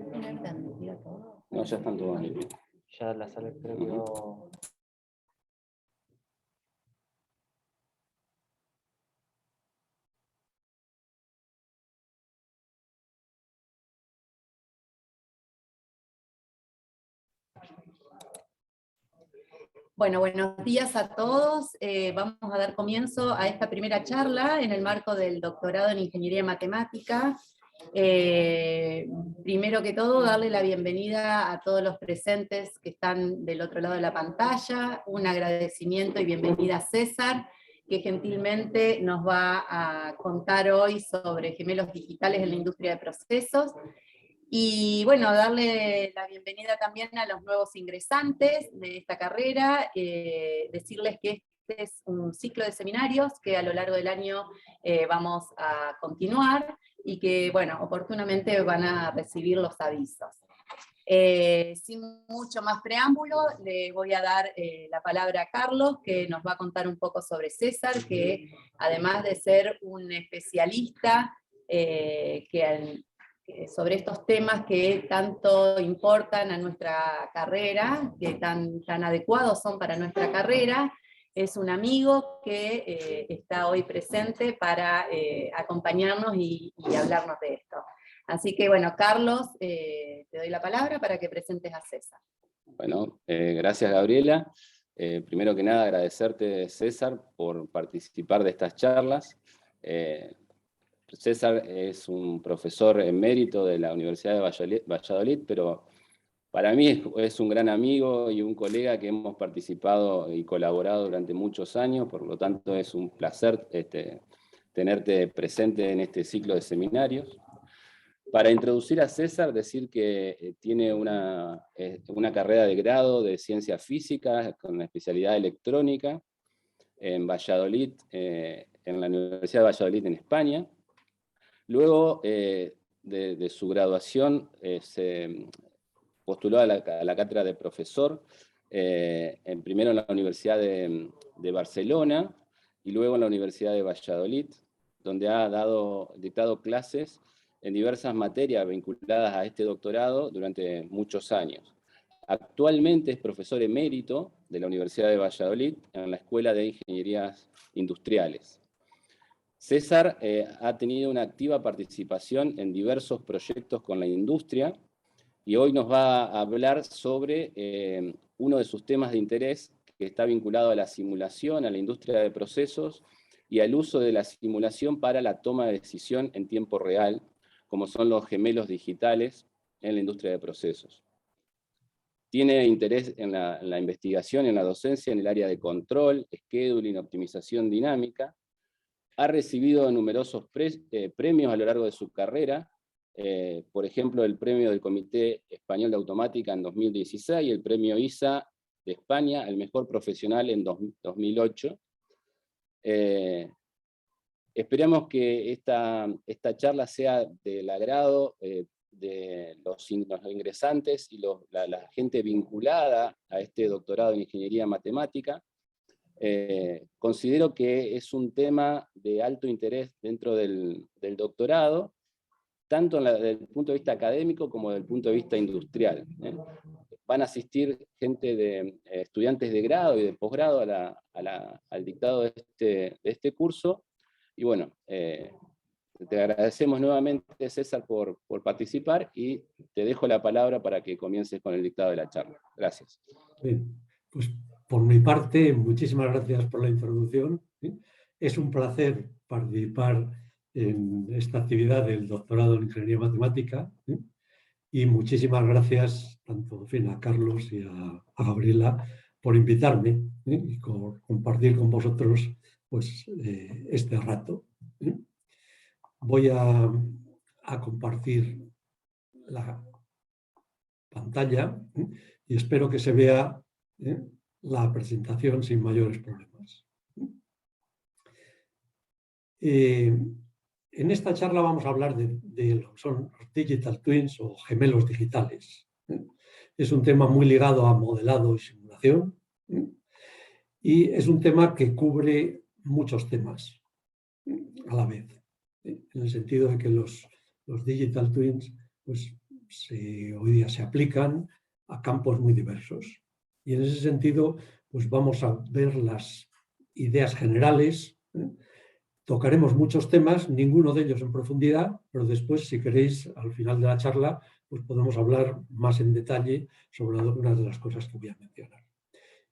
No, ya están todos ahí. Ya la sala creo que no... Bueno, buenos días a todos. Vamos a dar comienzo a esta primera charla en el marco del doctorado en Ingeniería Matemática. Primero que todo, darle la bienvenida a todos los presentes que están del otro lado de la pantalla, un agradecimiento y bienvenida a César, que gentilmente nos va a contar hoy sobre gemelos digitales en la industria de procesos. Y bueno, darle la bienvenida también a los nuevos ingresantes de esta carrera, decirles que este es un ciclo de seminarios que a lo largo del año vamos a continuar y que, bueno, oportunamente van a recibir los avisos. Sin mucho más preámbulo, le voy a dar la palabra a Carlos, que nos va a contar un poco sobre César, que además de ser un especialista sobre estos temas que tanto importan a nuestra carrera, que tan adecuados son para nuestra carrera, es un amigo que está hoy presente para acompañarnos y hablarnos de esto. Así que bueno, Carlos, te doy la palabra para que presentes a César. Bueno, gracias Gabriela. Primero que nada agradecerte, César, por participar de estas charlas. César es un profesor emérito de la Universidad de Valladolid, pero para mí es un gran amigo y un colega que hemos participado y colaborado durante muchos años, por lo tanto es un placer tenerte presente en este ciclo de seminarios. Para introducir a César, decir que tiene una carrera de grado de Ciencias Físicas con la especialidad electrónica en Valladolid, en la Universidad de Valladolid en España. Luego de su graduación se postuló a la cátedra de profesor, primero en la Universidad de Barcelona y luego en la Universidad de Valladolid, donde ha dictado clases en diversas materias vinculadas a este doctorado durante muchos años. Actualmente es profesor emérito de la Universidad de Valladolid en la Escuela de Ingenierías Industriales. César ha tenido una activa participación en diversos proyectos con la industria y hoy nos va a hablar sobre uno de sus temas de interés que está vinculado a la simulación, a la industria de procesos y al uso de la simulación para la toma de decisión en tiempo real, como son los gemelos digitales en la industria de procesos. Tiene interés en la investigación, en la docencia, en el área de control, scheduling, optimización dinámica. Ha recibido numerosos premios a lo largo de su carrera, por ejemplo, el premio del Comité Español de Automática en 2016, el premio ISA de España, el mejor profesional en 2008. Esperamos que esta charla sea del agrado de los ingresantes y la gente vinculada a este doctorado en Ingeniería Matemática. Considero que es un tema de alto interés dentro del doctorado, tanto desde el punto de vista académico como desde el punto de vista industrial. Van a asistir estudiantes de grado y de posgrado al dictado de este curso, y bueno, te agradecemos nuevamente, César, por participar, y te dejo la palabra para que comiences con el dictado de la charla. Gracias. Bien, pues por mi parte, muchísimas gracias por la introducción. Es un placer participar en esta actividad del doctorado en Ingeniería Matemática, y muchísimas gracias tanto a Carlos y a Gabriela por invitarme y compartir con vosotros pues, este rato. Voy a compartir la pantalla y espero que se vea la presentación sin mayores problemas. En esta charla vamos a hablar de lo que son digital twins o gemelos digitales. Es un tema muy ligado a modelado y simulación, y es un tema que cubre muchos temas a la vez, en el sentido de que los digital twins pues, hoy día se aplican a campos muy diversos. Y en ese sentido, pues vamos a ver las ideas generales. Tocaremos muchos temas, ninguno de ellos en profundidad, pero después, si queréis, al final de la charla, pues podemos hablar más en detalle sobre algunas de las cosas que voy a mencionar.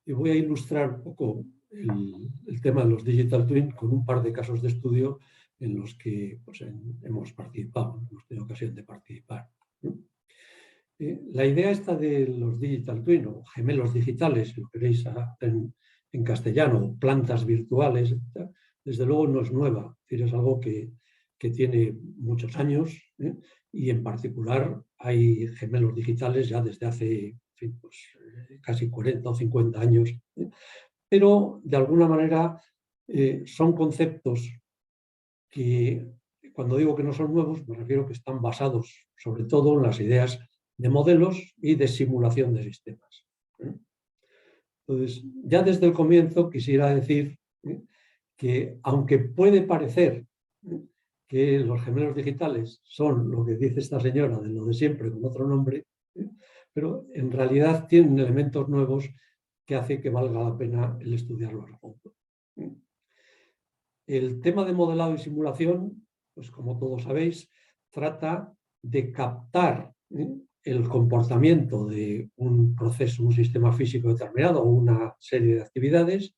Y voy a ilustrar un poco el tema de los Digital Twin con un par de casos de estudio en los que pues, hemos participado, hemos tenido ocasión de participar. La idea esta de los Digital Twin, o gemelos digitales, si lo queréis en castellano, plantas virtuales, desde luego no es nueva, es decir, es algo que tiene muchos años, y en particular hay gemelos digitales ya desde hace, en fin, pues, casi 40 o 50 años, pero de alguna manera son conceptos que, cuando digo que no son nuevos, me refiero que están basados sobre todo en las ideas de modelos y de simulación de sistemas. Entonces, ya desde el comienzo quisiera decir que, aunque puede parecer que los gemelos digitales son lo que dice esta señora, de lo de siempre con otro nombre, pero en realidad tienen elementos nuevos que hace que valga la pena el estudiarlos a fondo. El tema de modelado y simulación, pues como todos sabéis, trata de captar el comportamiento de un proceso, un sistema físico determinado o una serie de actividades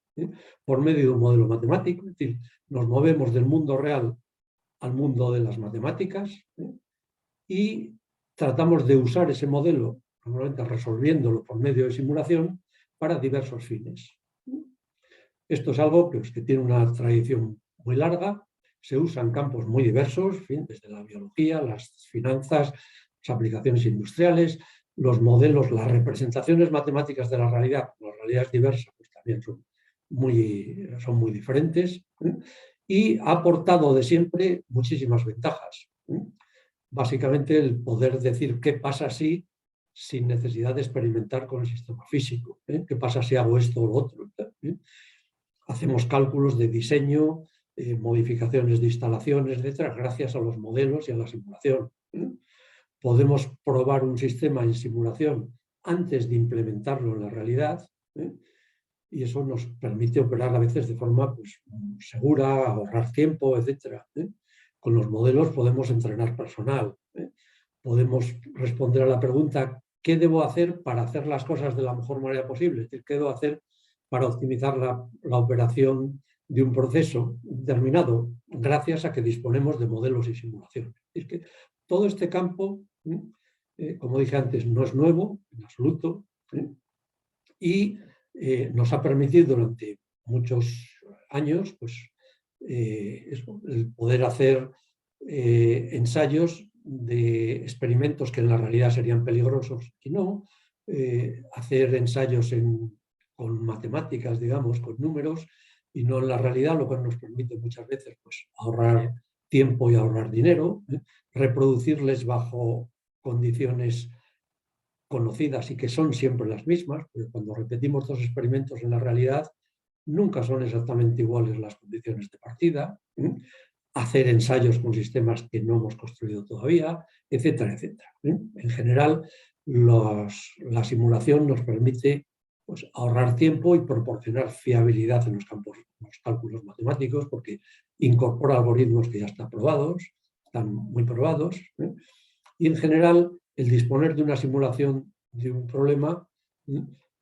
por medio de un modelo matemático. Es decir, nos movemos del mundo real al mundo de las matemáticas y tratamos de usar ese modelo, normalmente resolviéndolo por medio de simulación, para diversos fines. Esto es algo que tiene una tradición muy larga, se usa en campos muy diversos, desde la biología, las finanzas, las aplicaciones industriales, los modelos, las representaciones matemáticas de la realidad, las realidades diversas, pues también son muy diferentes, y ha aportado de siempre muchísimas ventajas. Básicamente el poder decir qué pasa si, sin necesidad de experimentar con el sistema físico, qué pasa si hago esto o lo otro. Hacemos cálculos de diseño, modificaciones de instalaciones, etcétera, gracias a los modelos y a la simulación. Podemos probar un sistema en simulación antes de implementarlo en la realidad, y eso nos permite operar a veces de forma pues, segura, ahorrar tiempo, etcétera. Con los modelos podemos entrenar personal, podemos responder a la pregunta ¿qué debo hacer para hacer las cosas de la mejor manera posible? Es decir, ¿qué debo hacer para optimizar la operación de un proceso determinado? Gracias a que disponemos de modelos y simulaciones. Es que todo este campo, como dije antes, no es nuevo en absoluto, y nos ha permitido durante muchos años pues, el poder hacer ensayos de experimentos que en la realidad serían peligrosos y no, hacer ensayos con matemáticas, digamos, con números, y no en la realidad, lo cual nos permite muchas veces pues, ahorrar tiempo y ahorrar dinero, reproducirles bajo condiciones conocidas y que son siempre las mismas, porque cuando repetimos dos experimentos en la realidad, nunca son exactamente iguales las condiciones de partida, hacer ensayos con sistemas que no hemos construido todavía, etcétera, etcétera. En general, la simulación nos permite pues, ahorrar tiempo y proporcionar fiabilidad en los cálculos matemáticos, porque incorpora algoritmos que ya están probados, están muy probados, y en general el disponer de una simulación de un problema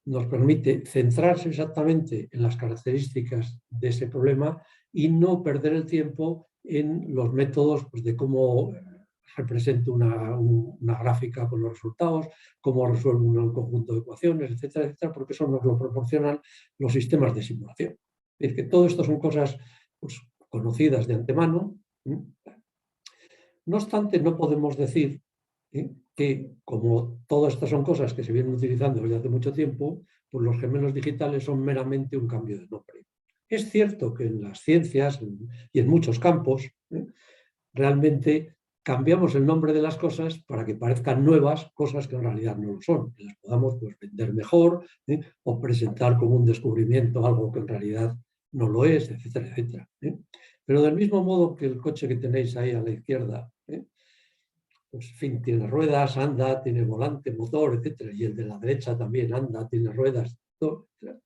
nos permite centrarse exactamente en las características de ese problema y no perder el tiempo en los métodos pues, de cómo represento una gráfica con los resultados, cómo resuelvo un conjunto de ecuaciones, etcétera, etcétera, porque eso nos lo proporcionan los sistemas de simulación. Es que todo esto son cosas pues, conocidas de antemano. No obstante, no podemos decir que, como todas estas son cosas que se vienen utilizando desde hace mucho tiempo, pues los gemelos digitales son meramente un cambio de nombre. Es cierto que en las ciencias y en muchos campos realmente cambiamos el nombre de las cosas para que parezcan nuevas, cosas que en realidad no lo son, que las podamos pues, vender mejor o presentar como un descubrimiento algo que en realidad no lo es, etcétera, etcétera. Pero del mismo modo que el coche que tenéis ahí a la izquierda, pues, en fin, tiene ruedas, anda, tiene volante, motor, etc. Y el de la derecha también anda, tiene ruedas, todo, etc.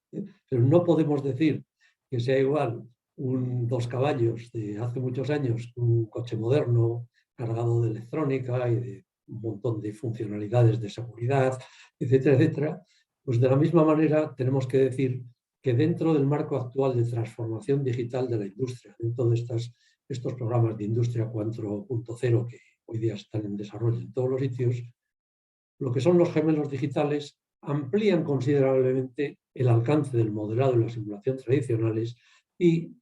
Pero no podemos decir que sea igual un 2 caballos de hace muchos años, un coche moderno cargado de electrónica y de un montón de funcionalidades de seguridad, etcétera, etcétera. Pues de la misma manera tenemos que decir que dentro del marco actual de transformación digital de la industria, dentro de estos programas de Industria 4.0 que hoy día están en desarrollo en todos los sitios, lo que son los gemelos digitales amplían considerablemente el alcance del modelado y la simulación tradicionales y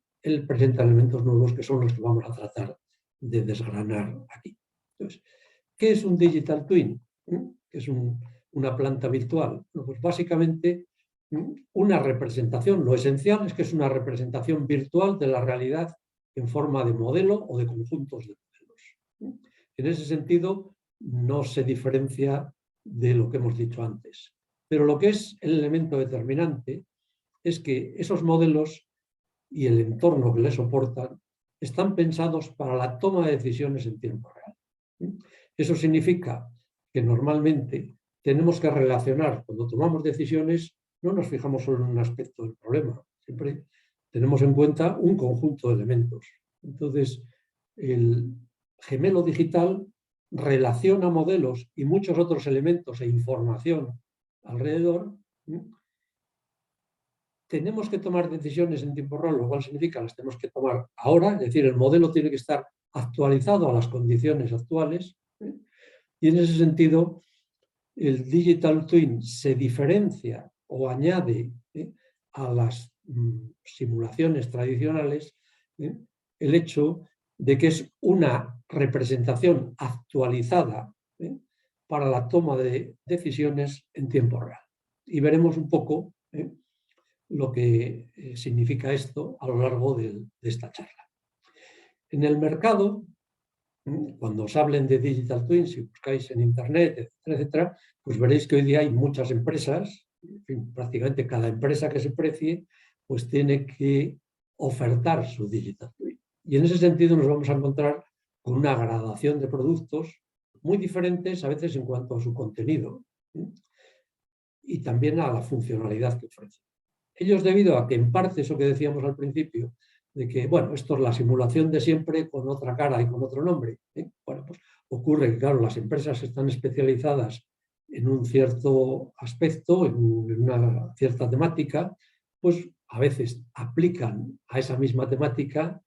presentan elementos nuevos que son los que vamos a tratar de desgranar aquí. Entonces, ¿qué es un Digital Twin? ¿Qué es una planta virtual? Bueno, pues básicamente una representación, lo esencial es que es una representación virtual de la realidad en forma de modelo o de conjuntos de modelos. En ese sentido, no se diferencia de lo que hemos dicho antes. Pero lo que es el elemento determinante es que esos modelos y el entorno que les soportan están pensados para la toma de decisiones en tiempo real. Eso significa que normalmente tenemos que relacionar, cuando tomamos decisiones, no nos fijamos solo en un aspecto del problema, siempre tenemos en cuenta un conjunto de elementos. Entonces, el gemelo digital relaciona modelos y muchos otros elementos e información alrededor. Tenemos que tomar decisiones en tiempo real, lo cual significa que las tenemos que tomar ahora, es decir, el modelo tiene que estar actualizado a las condiciones actuales. Y en ese sentido, el Digital Twin se diferencia o añade a las simulaciones tradicionales el hecho de que es una representación actualizada para la toma de decisiones en tiempo real. Y veremos un poco lo que significa esto a lo largo de esta charla. En el mercado, cuando os hablen de Digital Twin, si buscáis en Internet, etcétera, etcétera, pues veréis que hoy día hay muchas empresas, en fin, prácticamente cada empresa que se precie, pues tiene que ofertar su Digital Twin. Y en ese sentido nos vamos a encontrar con una gradación de productos muy diferentes a veces en cuanto a su contenido y también a la funcionalidad que ofrecen. Ellos, debido a que en parte eso que decíamos al principio, de que, bueno, esto es la simulación de siempre con otra cara y con otro nombre. Bueno, pues ocurre que, claro, las empresas están especializadas en un cierto aspecto, en una cierta temática, pues a veces aplican a esa misma temática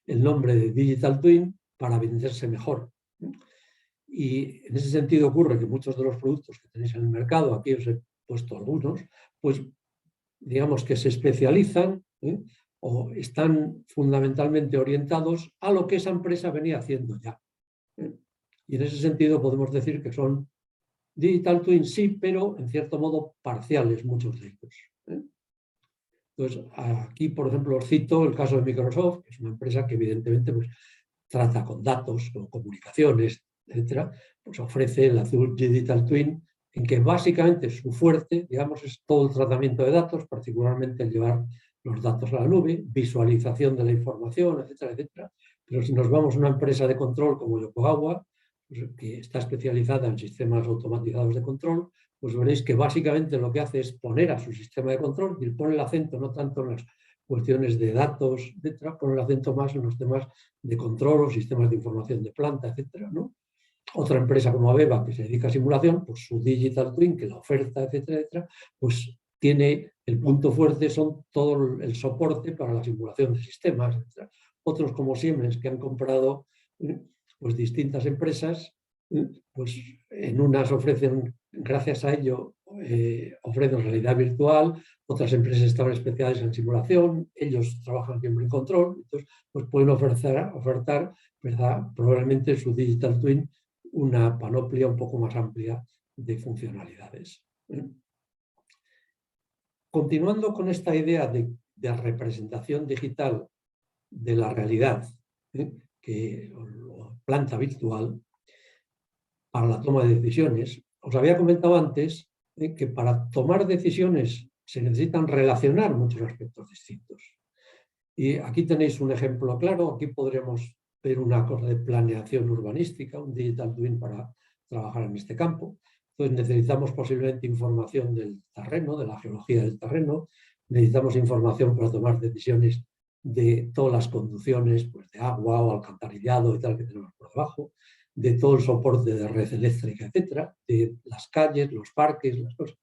el nombre de Digital Twin para venderse mejor. Y en ese sentido ocurre que muchos de los productos que tenéis en el mercado, aquí os he puesto algunos, pues digamos que se especializan o están fundamentalmente orientados a lo que esa empresa venía haciendo ya. Y en ese sentido podemos decir que son Digital Twin, sí, pero en cierto modo parciales muchos de ellos. Entonces, aquí, por ejemplo, os cito el caso de Microsoft, que es una empresa que evidentemente pues, trata con datos, con comunicaciones, etcétera, pues ofrece el Azure Digital Twin, en que básicamente su fuerte, digamos, es todo el tratamiento de datos, particularmente el llevar los datos a la nube, visualización de la información, etcétera, etcétera. Pero si nos vamos a una empresa de control como Yokogawa, pues, que está especializada en sistemas automatizados de control, pues veréis que básicamente lo que hace es poner a su sistema de control y pone el acento no tanto en las cuestiones de datos, etcétera, pone el acento más en los temas de control o sistemas de información de planta, etcétera, ¿no? Otra empresa como Aveva, que se dedica a simulación, pues su Digital Twin, que la oferta, etcétera, etcétera, pues tiene el punto fuerte, son todo el soporte para la simulación de sistemas, etcétera. Otros como Siemens, que han comprado pues distintas empresas, pues en unas ofrecen, gracias a ello, ofrecen realidad virtual, otras empresas estaban especializadas en simulación, ellos trabajan siempre en control, entonces pues pueden ofertar, ¿verdad?, probablemente su Digital Twin una panoplia un poco más amplia de funcionalidades. Continuando con esta idea de representación digital de la realidad, o planta virtual, para la toma de decisiones, os había comentado antes que para tomar decisiones se necesitan relacionar muchos aspectos distintos. Y aquí tenéis un ejemplo claro, aquí podremos ver una cosa de planeación urbanística, un digital twin para trabajar en este campo. Entonces necesitamos posiblemente información del terreno, de la geología del terreno, necesitamos información para tomar decisiones de todas las conducciones, pues de agua o alcantarillado y tal que tenemos por debajo, de todo el soporte de red eléctrica, etcétera, de las calles, los parques, las cosas.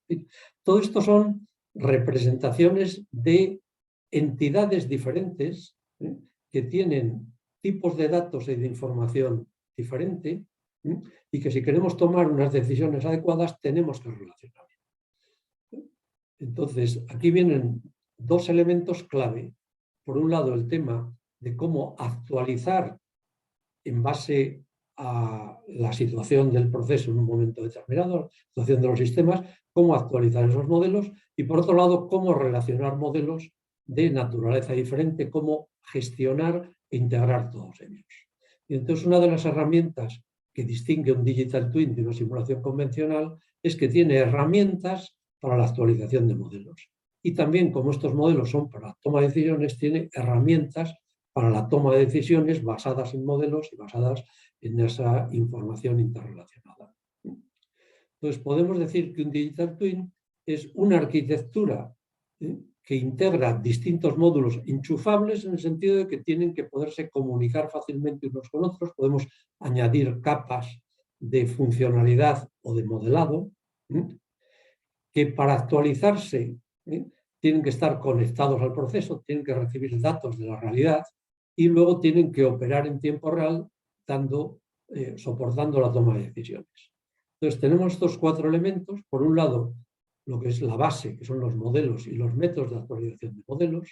Todo esto son representaciones de entidades diferentes que tienen tipos de datos y de información diferente y que si queremos tomar unas decisiones adecuadas tenemos que relacionar. Entonces, aquí vienen dos elementos clave. Por un lado, el tema de cómo actualizar en base a la situación del proceso en un momento determinado, la situación de los sistemas, cómo actualizar esos modelos y, por otro lado, cómo relacionar modelos de naturaleza diferente, cómo gestionar e integrar todos ellos. Y entonces, una de las herramientas que distingue un Digital Twin de una simulación convencional es que tiene herramientas para la actualización de modelos. Y también, como estos modelos son para la toma de decisiones, tiene herramientas para la toma de decisiones basadas en modelos y basadas en esa información interrelacionada. Entonces, podemos decir que un Digital Twin es una arquitectura que integra distintos módulos enchufables en el sentido de que tienen que poderse comunicar fácilmente unos con otros. Podemos añadir capas de funcionalidad o de modelado que para actualizarse tienen que estar conectados al proceso, tienen que recibir datos de la realidad y luego tienen que operar en tiempo real soportando la toma de decisiones. Entonces tenemos estos cuatro elementos. Por un lado, lo que es la base, que son los modelos y los métodos de actualización de modelos.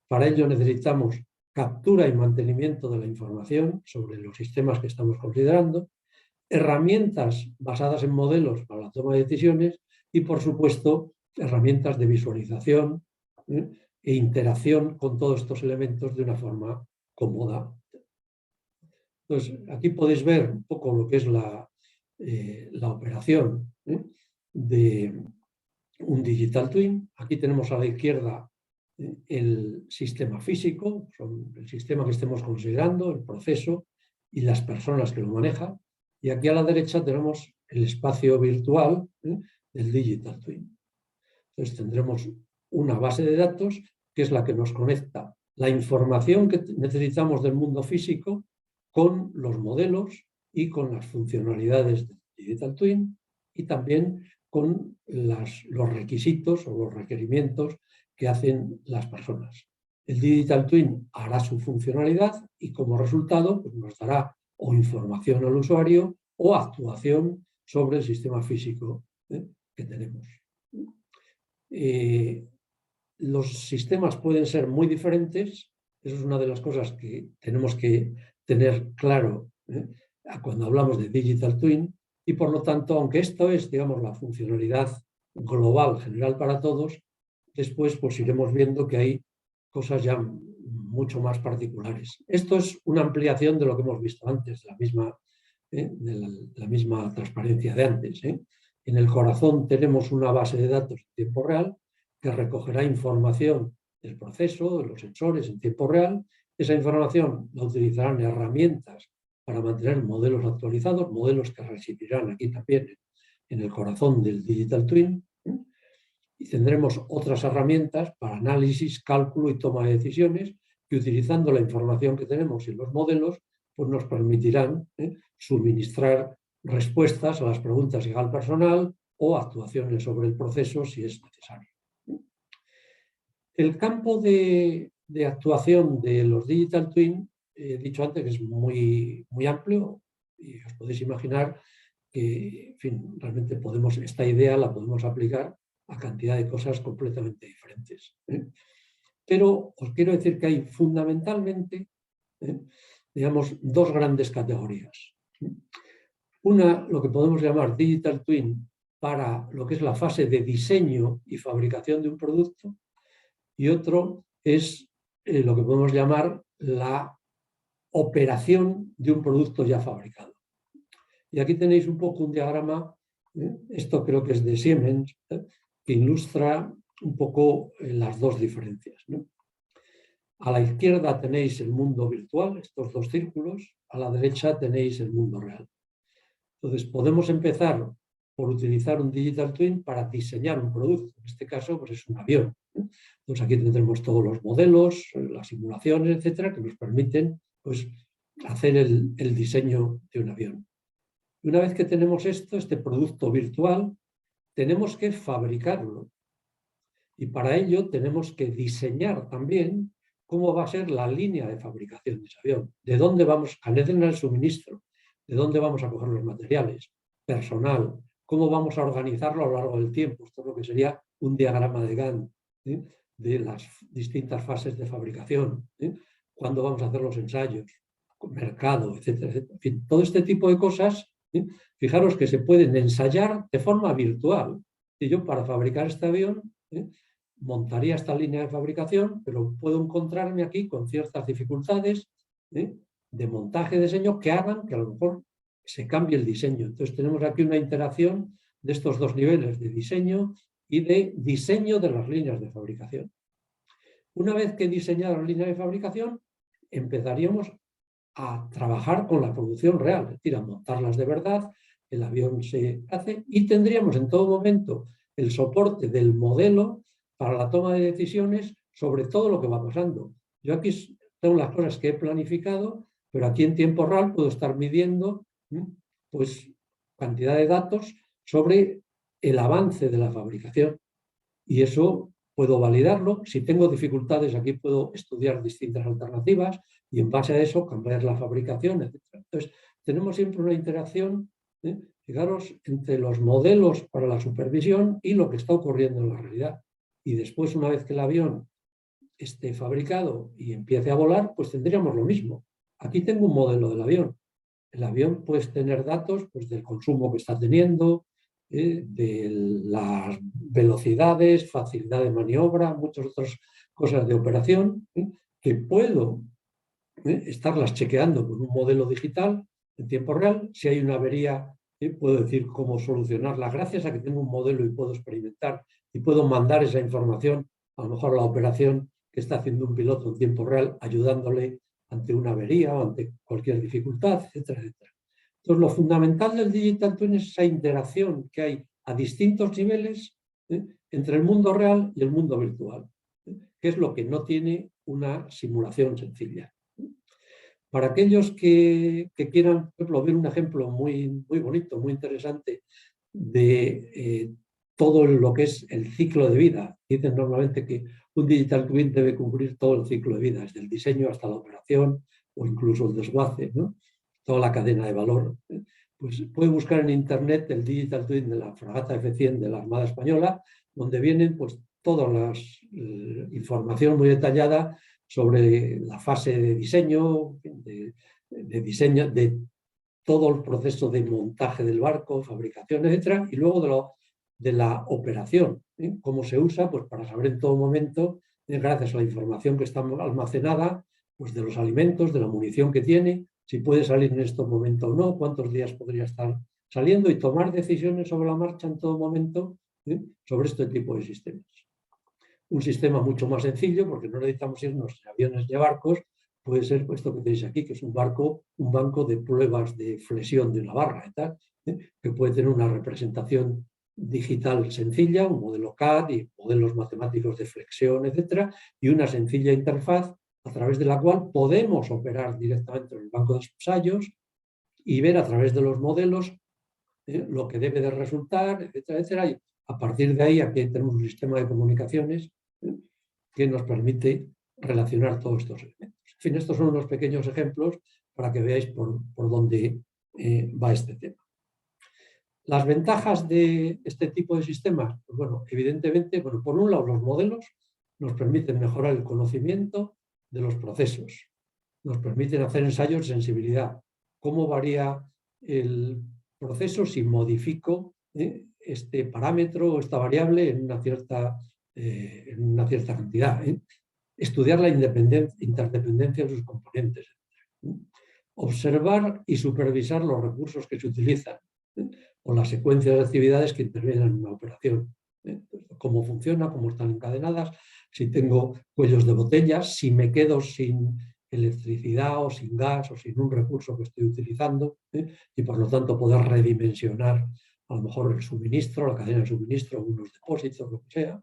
Para ello necesitamos captura y mantenimiento de la información sobre los sistemas que estamos considerando, herramientas basadas en modelos para la toma de decisiones y, por supuesto, herramientas de visualización e interacción con todos estos elementos de una forma cómoda. Entonces, aquí podéis ver un poco lo que es la operación de un Digital Twin. Aquí tenemos a la izquierda el sistema físico, el sistema que estemos considerando, el proceso y las personas que lo manejan. Y aquí a la derecha tenemos el espacio virtual del Digital Twin. Entonces tendremos una base de datos que es la que nos conecta la información que necesitamos del mundo físico con los modelos y con las funcionalidades del Digital Twin y también con los requisitos o los requerimientos que hacen las personas. El Digital Twin hará su funcionalidad y como resultado pues, nos dará o información al usuario o actuación sobre el sistema físico que tenemos. Los sistemas pueden ser muy diferentes, eso es una de las cosas que tenemos que tener claro cuando hablamos de Digital Twin y por lo tanto, aunque esto es, digamos, la funcionalidad global, general para todos, después pues iremos viendo que hay cosas ya mucho más particulares. Esto es una ampliación de lo que hemos visto antes, de la misma transparencia de antes. En el corazón tenemos una base de datos en tiempo real que recogerá información del proceso, de los sensores en tiempo real. Esa información la utilizarán herramientas para mantener modelos actualizados, modelos que residirán aquí también en el corazón del Digital Twin. Y tendremos otras herramientas para análisis, cálculo y toma de decisiones que utilizando la información que tenemos y los modelos pues nos permitirán suministrar respuestas a las preguntas que haga el personal o actuaciones sobre el proceso si es necesario. El campo de actuación de los Digital Twin, he dicho antes que es muy, muy amplio y os podéis imaginar que, en fin, realmente esta idea la podemos aplicar a cantidad de cosas completamente diferentes. Pero os quiero decir que hay fundamentalmente, digamos, dos grandes categorías. Una, lo que podemos llamar Digital Twin para lo que es la fase de diseño y fabricación de un producto, y otro es lo que podemos llamar la operación de un producto ya fabricado. Y aquí tenéis un poco un diagrama, esto creo que es de Siemens, que ilustra un poco las dos diferencias. A la izquierda tenéis el mundo virtual, estos dos círculos, a la derecha tenéis el mundo real. Entonces, podemos empezar por utilizar un Digital Twin para diseñar un producto. En este caso, pues es un avión. Entonces, aquí tendremos todos los modelos, las simulaciones, etcétera, que nos permiten pues, hacer el diseño de un avión. Y una vez que tenemos esto, este producto virtual, tenemos que fabricarlo. Y para ello tenemos que diseñar también cómo va a ser la línea de fabricación de ese avión. ¿De dónde vamos a tener el suministro? ¿De dónde vamos a coger los materiales? Personal. ¿Cómo vamos a organizarlo a lo largo del tiempo? Esto es lo que sería un diagrama de Gantt, ¿sí? De las distintas fases de fabricación. ¿Sí? ¿Cuándo vamos a hacer los ensayos? Mercado, etcétera, etcétera. En fin, todo este tipo de cosas, ¿sí? Fijaros que se pueden ensayar de forma virtual. Y yo para fabricar este avión, ¿sí? Montaría esta línea de fabricación, pero puedo encontrarme aquí con ciertas dificultades de montaje, de diseño, que hagan que a lo mejor se cambie el diseño. Entonces tenemos aquí una interacción de estos dos niveles, de diseño y de diseño de las líneas de fabricación. Una vez que he diseñado las líneas de fabricación, empezaríamos a trabajar con la producción real, es decir, a montarlas de verdad, el avión se hace y tendríamos en todo momento el soporte del modelo para la toma de decisiones sobre todo lo que va pasando. Yo aquí tengo las cosas que he planificado, pero aquí en tiempo real puedo estar midiendo pues, cantidad de datos sobre el avance de la fabricación. Y eso puedo validarlo. Si tengo dificultades, aquí puedo estudiar distintas alternativas y en base a eso cambiar la fabricación, etc. Entonces, tenemos siempre una interacción, fijaros, entre los modelos para la supervisión y lo que está ocurriendo en la realidad. Y después, una vez que el avión esté fabricado y empiece a volar, pues tendríamos lo mismo. Aquí tengo un modelo del avión. El avión puede tener datos pues, del consumo que está teniendo, de las velocidades, facilidad de maniobra, muchas otras cosas de operación, que puedo estarlas chequeando con un modelo digital en tiempo real. Si hay una avería, puedo decir cómo solucionarla gracias a que tengo un modelo y puedo experimentar y puedo mandar esa información a lo mejor a la operación que está haciendo un piloto en tiempo real, ayudándole ante una avería o ante cualquier dificultad, etcétera, etcétera. Entonces, lo fundamental del Digital Twin es esa interacción que hay a distintos niveles entre el mundo real y el mundo virtual, que es lo que no tiene una simulación sencilla. Para aquellos que quieran, por ejemplo, ver un ejemplo muy, muy bonito, muy interesante de todo lo que es el ciclo de vida. Dicen normalmente que un Digital Twin debe cubrir todo el ciclo de vida, desde el diseño hasta la operación o incluso el desguace, ¿no? Toda la cadena de valor. Pues puede buscar en internet el Digital Twin de la fragata F-100 de la Armada Española, donde vienen pues todas las información muy detallada sobre la fase de diseño, de todo el proceso de montaje del barco, fabricación, etcétera, y luego de la operación, cómo se usa pues para saber en todo momento, gracias a la información que está almacenada, pues de los alimentos, de la munición que tiene, si puede salir en estos momentos o no, cuántos días podría estar saliendo y tomar decisiones sobre la marcha en todo momento sobre este tipo de sistemas. Un sistema mucho más sencillo, porque no necesitamos irnos en aviones ni barcos, puede ser esto que tenéis aquí, que es un banco de pruebas de flexión de una barra, y tal, que puede tener una representación digital sencilla, un modelo CAD y modelos matemáticos de flexión, etcétera, y una sencilla interfaz a través de la cual podemos operar directamente en el banco de ensayos y ver a través de los modelos lo que debe de resultar, etcétera, etcétera. Y a partir de ahí, aquí tenemos un sistema de comunicaciones que nos permite relacionar todos estos elementos. En fin, estos son unos pequeños ejemplos para que veáis por dónde va este tema. Las ventajas de este tipo de sistemas, pues bueno, evidentemente, bueno, por un lado los modelos nos permiten mejorar el conocimiento de los procesos, nos permiten hacer ensayos de sensibilidad, cómo varía el proceso si modifico este parámetro o esta variable en una cierta cantidad. Estudiar la interdependencia de sus componentes. Observar y supervisar los recursos que se utilizan o las secuencias de actividades que intervienen en una operación. Cómo funciona, cómo están encadenadas, si tengo cuellos de botellas, si me quedo sin electricidad o sin gas o sin un recurso que estoy utilizando, y por lo tanto poder redimensionar a lo mejor el suministro, la cadena de suministro, unos depósitos, lo que sea.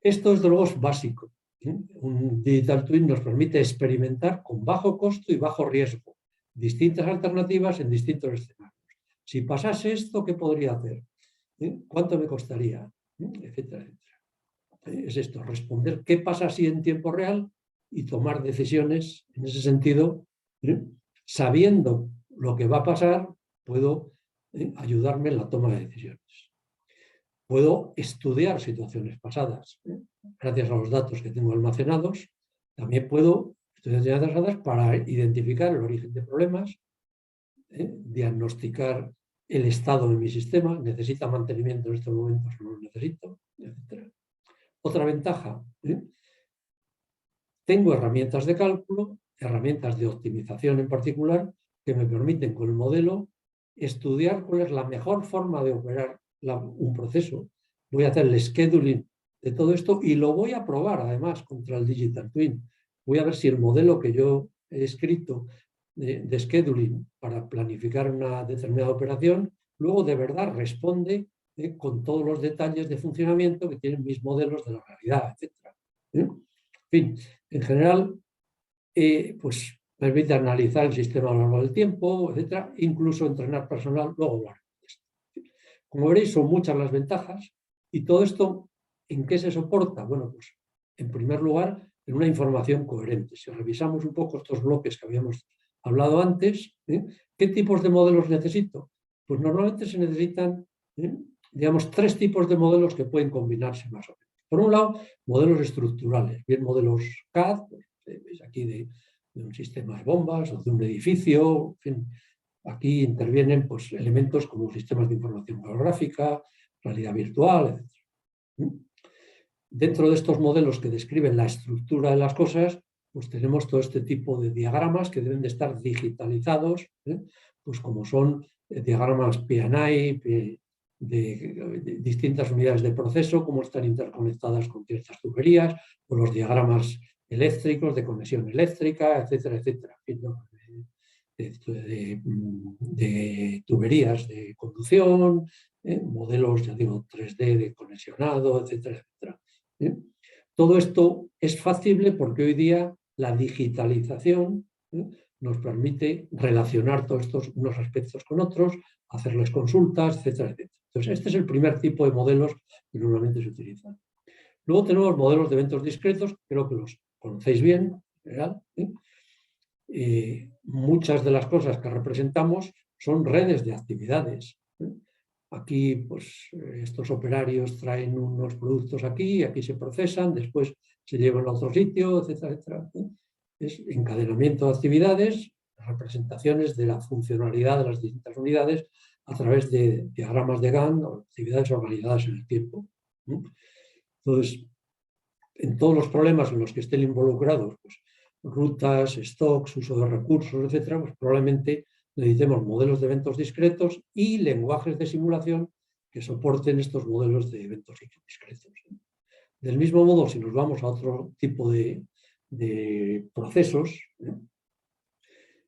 Esto desde luego es básico. Un Digital Twin nos permite experimentar con bajo costo y bajo riesgo distintas alternativas en distintos escenarios. Si pasase esto, ¿qué podría hacer? ¿Cuánto me costaría? Etcétera, etcétera. Es esto, responder qué pasa así en tiempo real y tomar decisiones en ese sentido. Sabiendo lo que va a pasar, puedo ayudarme en la toma de decisiones. Puedo estudiar situaciones pasadas. Gracias a los datos que tengo almacenados, también puedo estudiar situaciones pasadas para identificar el origen de problemas, diagnosticar el estado de mi sistema, necesita mantenimiento en estos momentos o no lo necesito, etc. Otra ventaja, tengo herramientas de cálculo, herramientas de optimización en particular, que me permiten con el modelo estudiar cuál es la mejor forma de operar un proceso. Voy a hacer el scheduling de todo esto y lo voy a probar además contra el Digital Twin. Voy a ver si el modelo que yo he escrito de scheduling para planificar una determinada operación, luego de verdad responde con todos los detalles de funcionamiento que tienen mis modelos de la realidad, etc. En fin, en general, pues permite analizar el sistema a lo largo del tiempo, etc. Incluso entrenar personal, luego hablaremos de esto. Como veréis, son muchas las ventajas y todo esto, ¿en qué se soporta? Bueno, pues en primer lugar, en una información coherente. Si revisamos un poco estos bloques que habíamos hablado antes, ¿qué tipos de modelos necesito? Pues normalmente se necesitan, digamos, 3 tipos de modelos que pueden combinarse más o menos. Por un lado, modelos estructurales, bien modelos CAD, pues, veis aquí de un sistema de bombas o de un edificio, en fin, aquí intervienen pues, elementos como sistemas de información geográfica, realidad virtual, etc. Dentro de estos modelos que describen la estructura de las cosas, pues tenemos todo este tipo de diagramas que deben de estar digitalizados, pues como son diagramas P&I, de distintas unidades de proceso, cómo están interconectadas con ciertas tuberías, o los diagramas eléctricos, de conexión eléctrica, etcétera, etcétera. De tuberías de conducción, modelos, ya digo, 3D de conexionado, etcétera, etcétera. Todo esto es factible porque hoy día la digitalización nos permite relacionar todos estos unos aspectos con otros, hacerles consultas, etcétera, etcétera. Entonces, este es el primer tipo de modelos que normalmente se utilizan. Luego tenemos modelos de eventos discretos, creo que los conocéis bien, ¿verdad? Muchas de las cosas que representamos son redes de actividades. Aquí, pues, estos operarios traen unos productos aquí se procesan, después se llevan a otro sitio, etcétera, etcétera. Es encadenamiento de actividades, representaciones de la funcionalidad de las distintas unidades a través de diagramas de Gantt o actividades organizadas en el tiempo. Entonces, en todos los problemas en los que estén involucrados, pues, rutas, stocks, uso de recursos, etcétera, pues probablemente necesitemos modelos de eventos discretos y lenguajes de simulación que soporten estos modelos de eventos discretos. Del mismo modo, si nos vamos a otro tipo de procesos,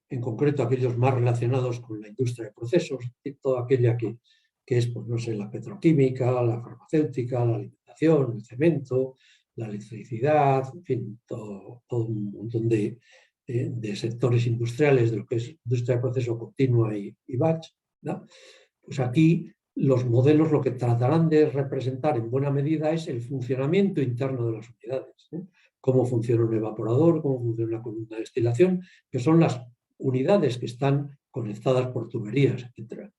en concreto aquellos más relacionados con la industria de procesos, toda aquella que es, pues, no sé, la petroquímica, la farmacéutica, la alimentación, el cemento, la electricidad, en fin, todo un montón de sectores industriales de lo que es industria de proceso continua y batch, ¿no? Pues aquí los modelos lo que tratarán de representar en buena medida es el funcionamiento interno de las unidades. Cómo funciona un evaporador, cómo funciona una columna de destilación, que son las unidades que están conectadas por tuberías, etc.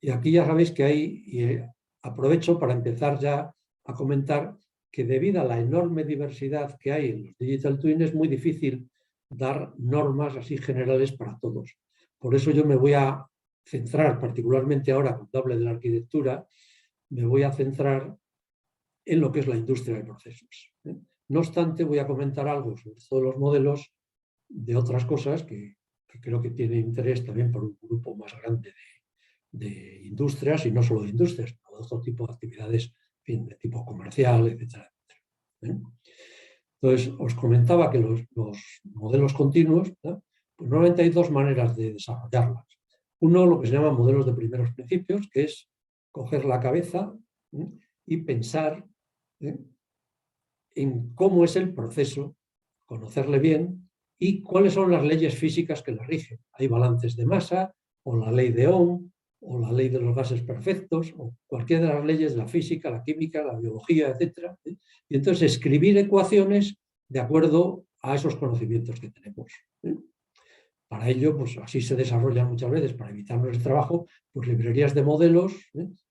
Y aquí ya sabéis que hay, y aprovecho para empezar ya a comentar que debido a la enorme diversidad que hay en los Digital Twin es muy difícil dar normas así generales para todos. Por eso yo me voy a centrar, particularmente ahora cuando hable de la arquitectura, me voy a centrar en lo que es la industria de procesos. No obstante, voy a comentar algo sobre todos los modelos de otras cosas que creo que tiene interés también por un grupo más grande de industrias, y no solo de industrias, sino de otro tipo de actividades, en fin, de tipo comercial, etcétera, etcétera. Entonces, os comentaba que los modelos continuos, ¿no? Pues normalmente hay dos maneras de desarrollarlas. Uno, lo que se llama modelos de primeros principios, que es coger la cabeza y pensar en cómo es el proceso, conocerle bien y cuáles son las leyes físicas que le rigen. Hay balances de masa, o la ley de Ohm, o la ley de los gases perfectos, o cualquiera de las leyes de la física, la química, la biología, etc. Y entonces escribir ecuaciones de acuerdo a esos conocimientos que tenemos. Para ello, pues así se desarrollan muchas veces, para evitarnos el trabajo, pues librerías de modelos,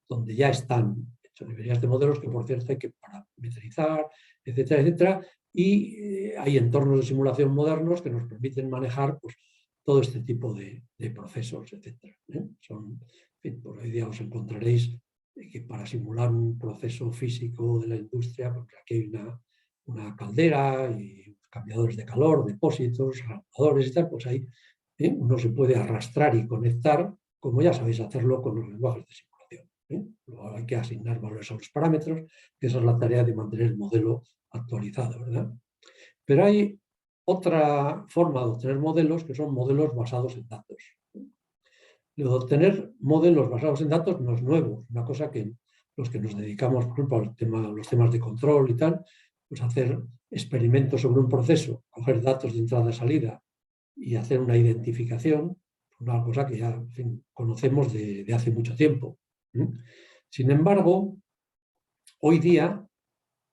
donde ya están hechas librerías de modelos que, por cierto, hay que parametrizar, etcétera, etcétera, y hay entornos de simulación modernos que nos permiten manejar pues, todo este tipo de procesos, etcétera. Son, en fin, por hoy día os encontraréis que para simular un proceso físico de la industria, porque aquí hay una caldera y cambiadores de calor, depósitos, radiadores y tal, pues ahí uno se puede arrastrar y conectar, como ya sabéis hacerlo con los lenguajes de simulación. Luego hay que asignar valores a los parámetros, que esa es la tarea de mantener el modelo actualizado, ¿verdad? Pero hay otra forma de obtener modelos que son modelos basados en datos. Lo de obtener modelos basados en datos no es nuevo, es una cosa que los que nos dedicamos, por ejemplo, a los temas de control y tal, pues hacer experimentos sobre un proceso, coger datos de entrada y salida y hacer una identificación, una cosa que ya en fin, conocemos de hace mucho tiempo. Sin embargo, hoy día,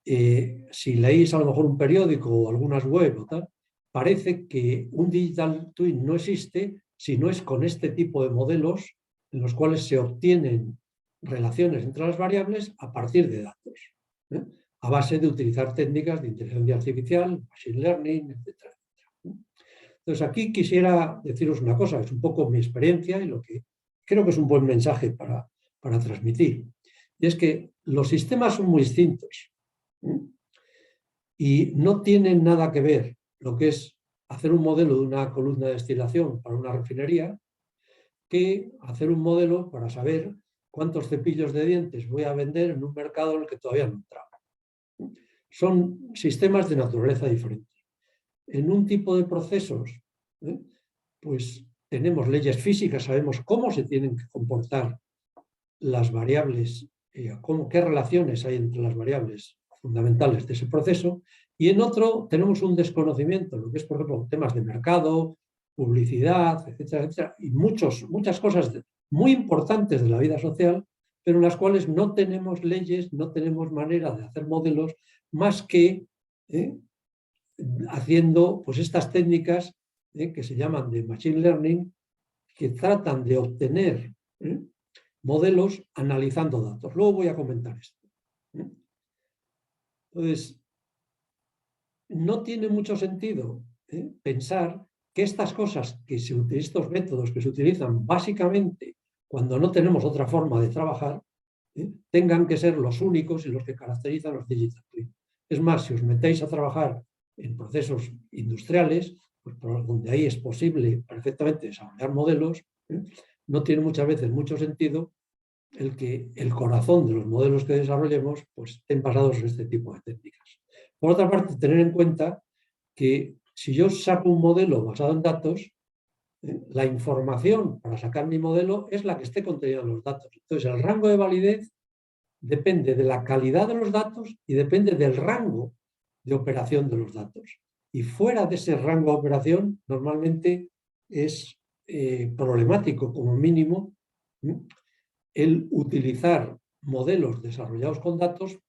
si leéis a lo mejor un periódico o algunas web o tal, parece que un digital twin no existe si no es con este tipo de modelos en los cuales se obtienen relaciones entre las variables a partir de datos, a base de utilizar técnicas de inteligencia artificial, machine learning, etc. Entonces aquí quisiera deciros una cosa, es un poco mi experiencia y lo que creo que es un buen mensaje para transmitir. Y es que los sistemas son muy distintos y no tienen nada que ver lo que es hacer un modelo de una columna de destilación para una refinería que hacer un modelo para saber cuántos cepillos de dientes voy a vender en un mercado en el que todavía no he entrado. Son sistemas de naturaleza diferente. En un tipo de procesos, pues tenemos leyes físicas, sabemos cómo se tienen que comportar las variables, qué relaciones hay entre las variables fundamentales de ese proceso, y en otro tenemos un desconocimiento, lo que es, por ejemplo, temas de mercado, publicidad, etcétera, etcétera, y muchas cosas muy importantes de la vida social, pero en las cuales no tenemos leyes, no tenemos manera de hacer modelos más que haciendo pues, estas técnicas que se llaman de machine learning, que tratan de obtener modelos analizando datos. Luego voy a comentar esto. Entonces, no tiene mucho sentido pensar que estas cosas, estos métodos que se utilizan básicamente cuando no tenemos otra forma de trabajar, tengan que ser los únicos y los que caracterizan los digital twin. Es más, si os metéis a trabajar en procesos industriales, pues por donde ahí es posible perfectamente desarrollar modelos, no tiene muchas veces mucho sentido el que el corazón de los modelos que desarrollemos pues, estén basados en este tipo de técnicas. Por otra parte, tener en cuenta que si yo saco un modelo basado en datos, la información para sacar mi modelo es la que esté contenida en los datos. Entonces, el rango de validez depende de la calidad de los datos y depende del rango de operación de los datos. Y fuera de ese rango de operación, normalmente es problemático, como mínimo, el utilizar modelos desarrollados con datos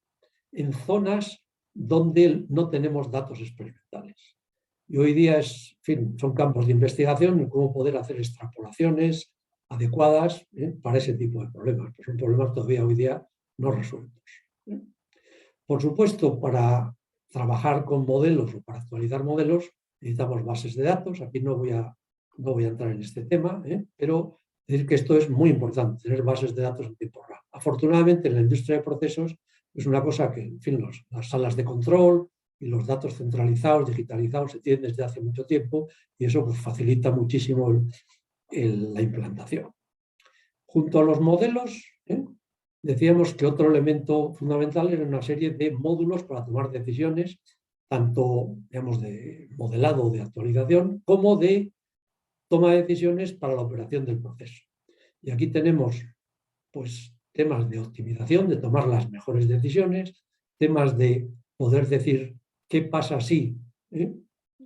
en zonas donde no tenemos datos experimentales. Y hoy día son campos de investigación en cómo poder hacer extrapolaciones adecuadas para ese tipo de problemas, que son problemas todavía hoy día no resueltos. Por supuesto, para trabajar con modelos o para actualizar modelos necesitamos bases de datos. Aquí no voy a entrar en este tema, pero decir que esto es muy importante, tener bases de datos en tiempo real. Afortunadamente, en la industria de procesos es una cosa que, en fin, las salas de control y los datos centralizados, digitalizados, se tienen desde hace mucho tiempo y eso pues, facilita muchísimo la implantación. Junto a los modelos, decíamos que otro elemento fundamental era una serie de módulos para tomar decisiones, tanto, digamos, de modelado o de actualización, como de toma de decisiones para la operación del proceso. Y aquí tenemos, pues, temas de optimización, de tomar las mejores decisiones, temas de poder decir qué pasa si,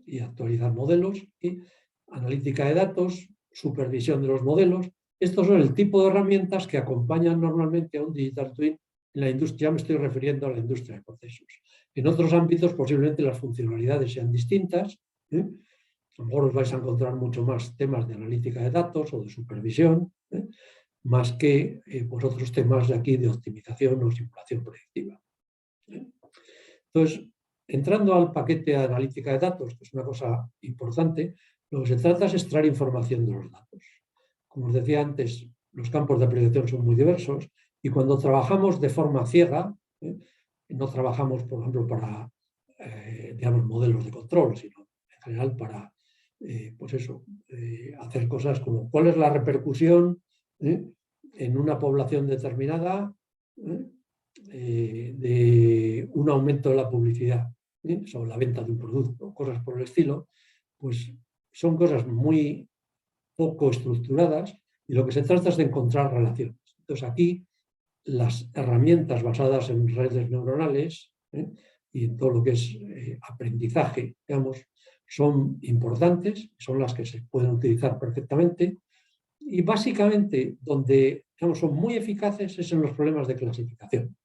y actualizar modelos, y analítica de datos, supervisión de los modelos. Estos son el tipo de herramientas que acompañan normalmente a un Digital Twin en la industria. Ya me estoy refiriendo a la industria de procesos. En otros ámbitos posiblemente las funcionalidades sean distintas. A lo mejor os vais a encontrar mucho más temas de analítica de datos o de supervisión, más que pues otros temas de aquí de optimización o simulación predictiva. Entonces, entrando al paquete de analítica de datos, que es una cosa importante, lo que se trata es extraer información de los datos. Como os decía antes, los campos de aplicación son muy diversos y cuando trabajamos de forma ciega, no trabajamos, por ejemplo, para digamos, modelos de control, sino en general para pues eso, hacer cosas como cuál es la repercusión en una población determinada de un aumento de la publicidad sobre la venta de un producto, cosas por el estilo, pues son cosas muy poco estructuradas y lo que se trata es de encontrar relaciones. Entonces aquí las herramientas basadas en redes neuronales y en todo lo que es aprendizaje, digamos, son importantes, son las que se pueden utilizar perfectamente y básicamente donde, digamos, son muy eficaces es en los problemas de clasificación.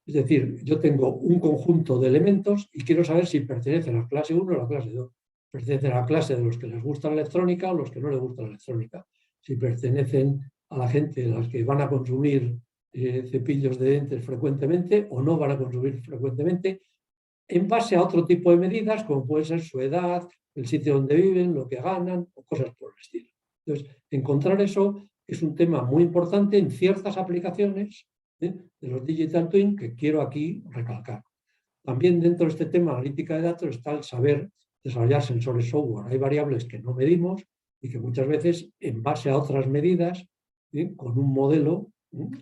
Es decir, yo tengo un conjunto de elementos y quiero saber si pertenecen a la clase 1 o a la clase 2. Pertenecen a la clase de los que les gusta la electrónica o los que no les gusta la electrónica. Si pertenecen a la gente de las que van a consumir cepillos de dientes frecuentemente o no van a consumir frecuentemente, en base a otro tipo de medidas, como puede ser su edad, el sitio donde viven, lo que ganan o cosas por el estilo. Entonces, encontrar eso es un tema muy importante en ciertas aplicaciones de los Digital Twin que quiero aquí recalcar. También dentro de este tema analítica de datos está el saber desarrollar sensores software. Hay variables que no medimos y que muchas veces en base a otras medidas, con un modelo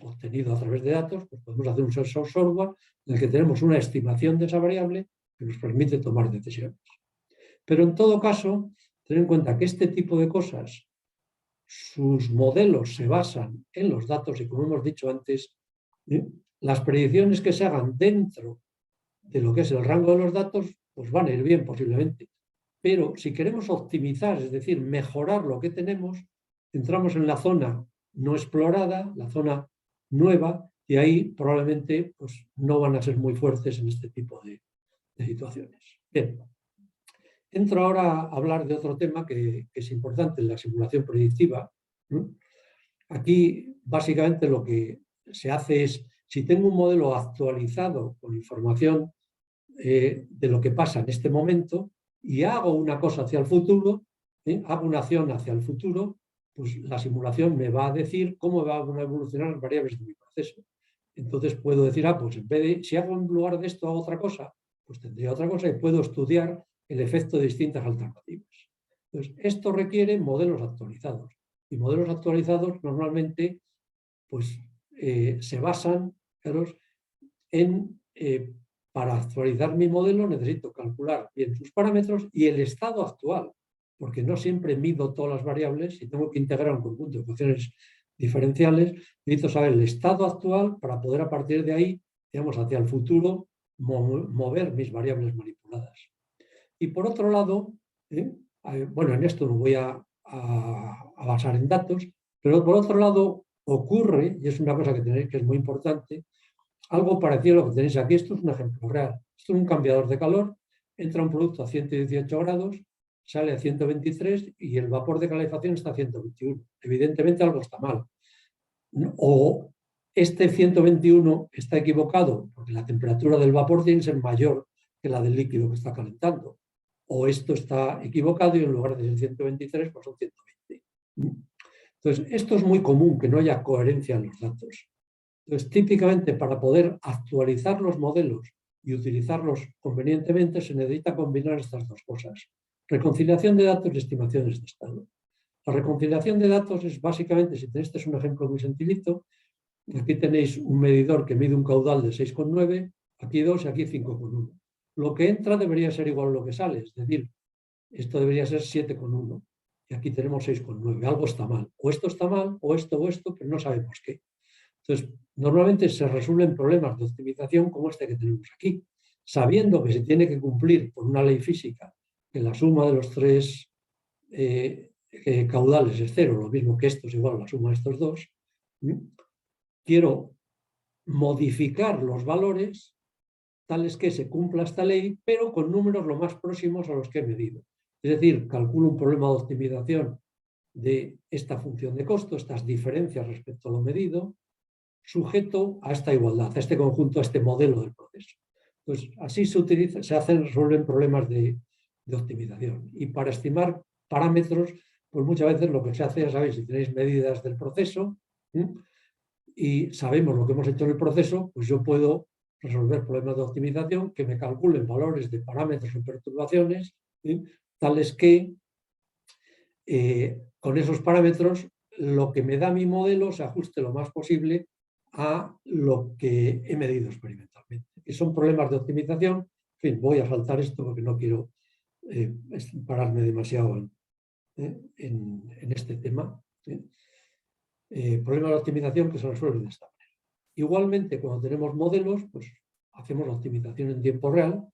obtenido a través de datos, pues podemos hacer un sensor software en el que tenemos una estimación de esa variable que nos permite tomar decisiones. Pero en todo caso, tener en cuenta que este tipo de cosas, sus modelos se basan en los datos y como hemos dicho antes, las predicciones que se hagan dentro de lo que es el rango de los datos, pues van a ir bien posiblemente. Pero si queremos optimizar, es decir, mejorar lo que tenemos, entramos en la zona no explorada, la zona nueva, y ahí probablemente pues, no van a ser muy fuertes en este tipo de situaciones. Bien, entro ahora a hablar de otro tema que es importante en la simulación predictiva. Aquí básicamente lo que se hace es, si tengo un modelo actualizado con información de lo que pasa en este momento y hago una cosa hacia el futuro, hago una acción hacia el futuro, pues la simulación me va a decir cómo van a evolucionar las variables de mi proceso. Entonces puedo decir, pues en vez de, si hago en lugar de esto hago otra cosa, pues tendría otra cosa y puedo estudiar el efecto de distintas alternativas. Entonces, esto requiere modelos actualizados. Y modelos actualizados normalmente pues, se basan en para actualizar mi modelo necesito calcular bien sus parámetros y el estado actual, porque no siempre mido todas las variables y tengo que integrar un conjunto de ecuaciones diferenciales. Necesito saber el estado actual para poder a partir de ahí, digamos, hacia el futuro, mover mis variables manipuladas. Y por otro lado, bueno, en esto no voy a basar en datos, pero por otro lado ocurre, y es una cosa que tenéis que es muy importante, algo parecido a lo que tenéis aquí. Esto es un ejemplo real. Esto es un cambiador de calor, entra un producto a 118 grados, sale a 123 y el vapor de calefacción está a 121. Evidentemente algo está mal. O este 121 está equivocado porque la temperatura del vapor tiene que ser mayor que la del líquido que está calentando. O esto está equivocado y en lugar de ser 123 pues son 120. Entonces, esto es muy común, que no haya coherencia en los datos. Entonces, típicamente para poder actualizar los modelos y utilizarlos convenientemente se necesita combinar estas dos cosas. Reconciliación de datos y estimaciones de estado. La reconciliación de datos es básicamente, si este es un ejemplo muy sencillito, aquí tenéis un medidor que mide un caudal de 6,9, aquí 2 y aquí 5,1. Lo que entra debería ser igual a lo que sale, es decir, esto debería ser 7,1 y aquí tenemos 6,9. Algo está mal. O esto está mal, o esto, pero no sabemos qué. Entonces, normalmente se resuelven problemas de optimización como este que tenemos aquí, sabiendo que se tiene que cumplir por una ley física que la suma de los tres caudales es 0, lo mismo que esto es igual a la suma de estos dos. Quiero modificar los valores tales que se cumpla esta ley, pero con números lo más próximos a los que he medido. Es decir, calculo un problema de optimización de esta función de costo, estas diferencias respecto a lo medido, sujeto a esta igualdad, a este conjunto, a este modelo del proceso. Pues así se resuelven problemas de optimización. Y para estimar parámetros, pues muchas veces lo que se hace, ya sabéis, si tenéis medidas del proceso y sabemos lo que hemos hecho en el proceso, pues yo puedo resolver problemas de optimización que me calculen valores de parámetros o perturbaciones, tales que con esos parámetros lo que me da mi modelo se ajuste lo más posible a lo que he medido experimentalmente. Y son problemas de optimización. En fin, voy a saltar esto porque no quiero pararme demasiado en este tema. Problemas de optimización que se resuelven de esta manera. Igualmente, cuando tenemos modelos, pues hacemos la optimización en tiempo real,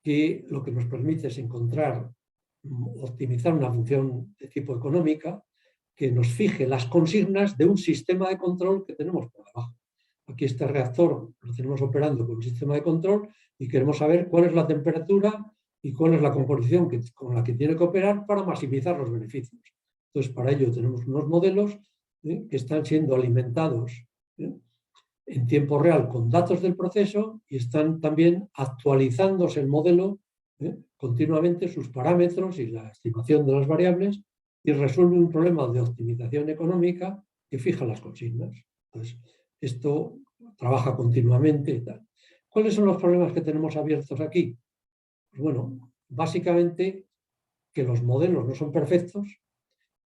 que lo que nos permite es optimizar una función de tipo económica que nos fije las consignas de un sistema de control que tenemos por debajo. Aquí este reactor lo tenemos operando con un sistema de control y queremos saber cuál es la temperatura y cuál es la composición con la que tiene que operar para maximizar los beneficios. Entonces, para ello tenemos unos modelos que están siendo alimentados en tiempo real con datos del proceso y están también actualizándose el modelo continuamente, sus parámetros y la estimación de las variables, y resuelve un problema de optimización económica que fija las consignas. Entonces, esto trabaja continuamente y tal. ¿Cuáles son los problemas que tenemos abiertos aquí? Pues bueno, básicamente que los modelos no son perfectos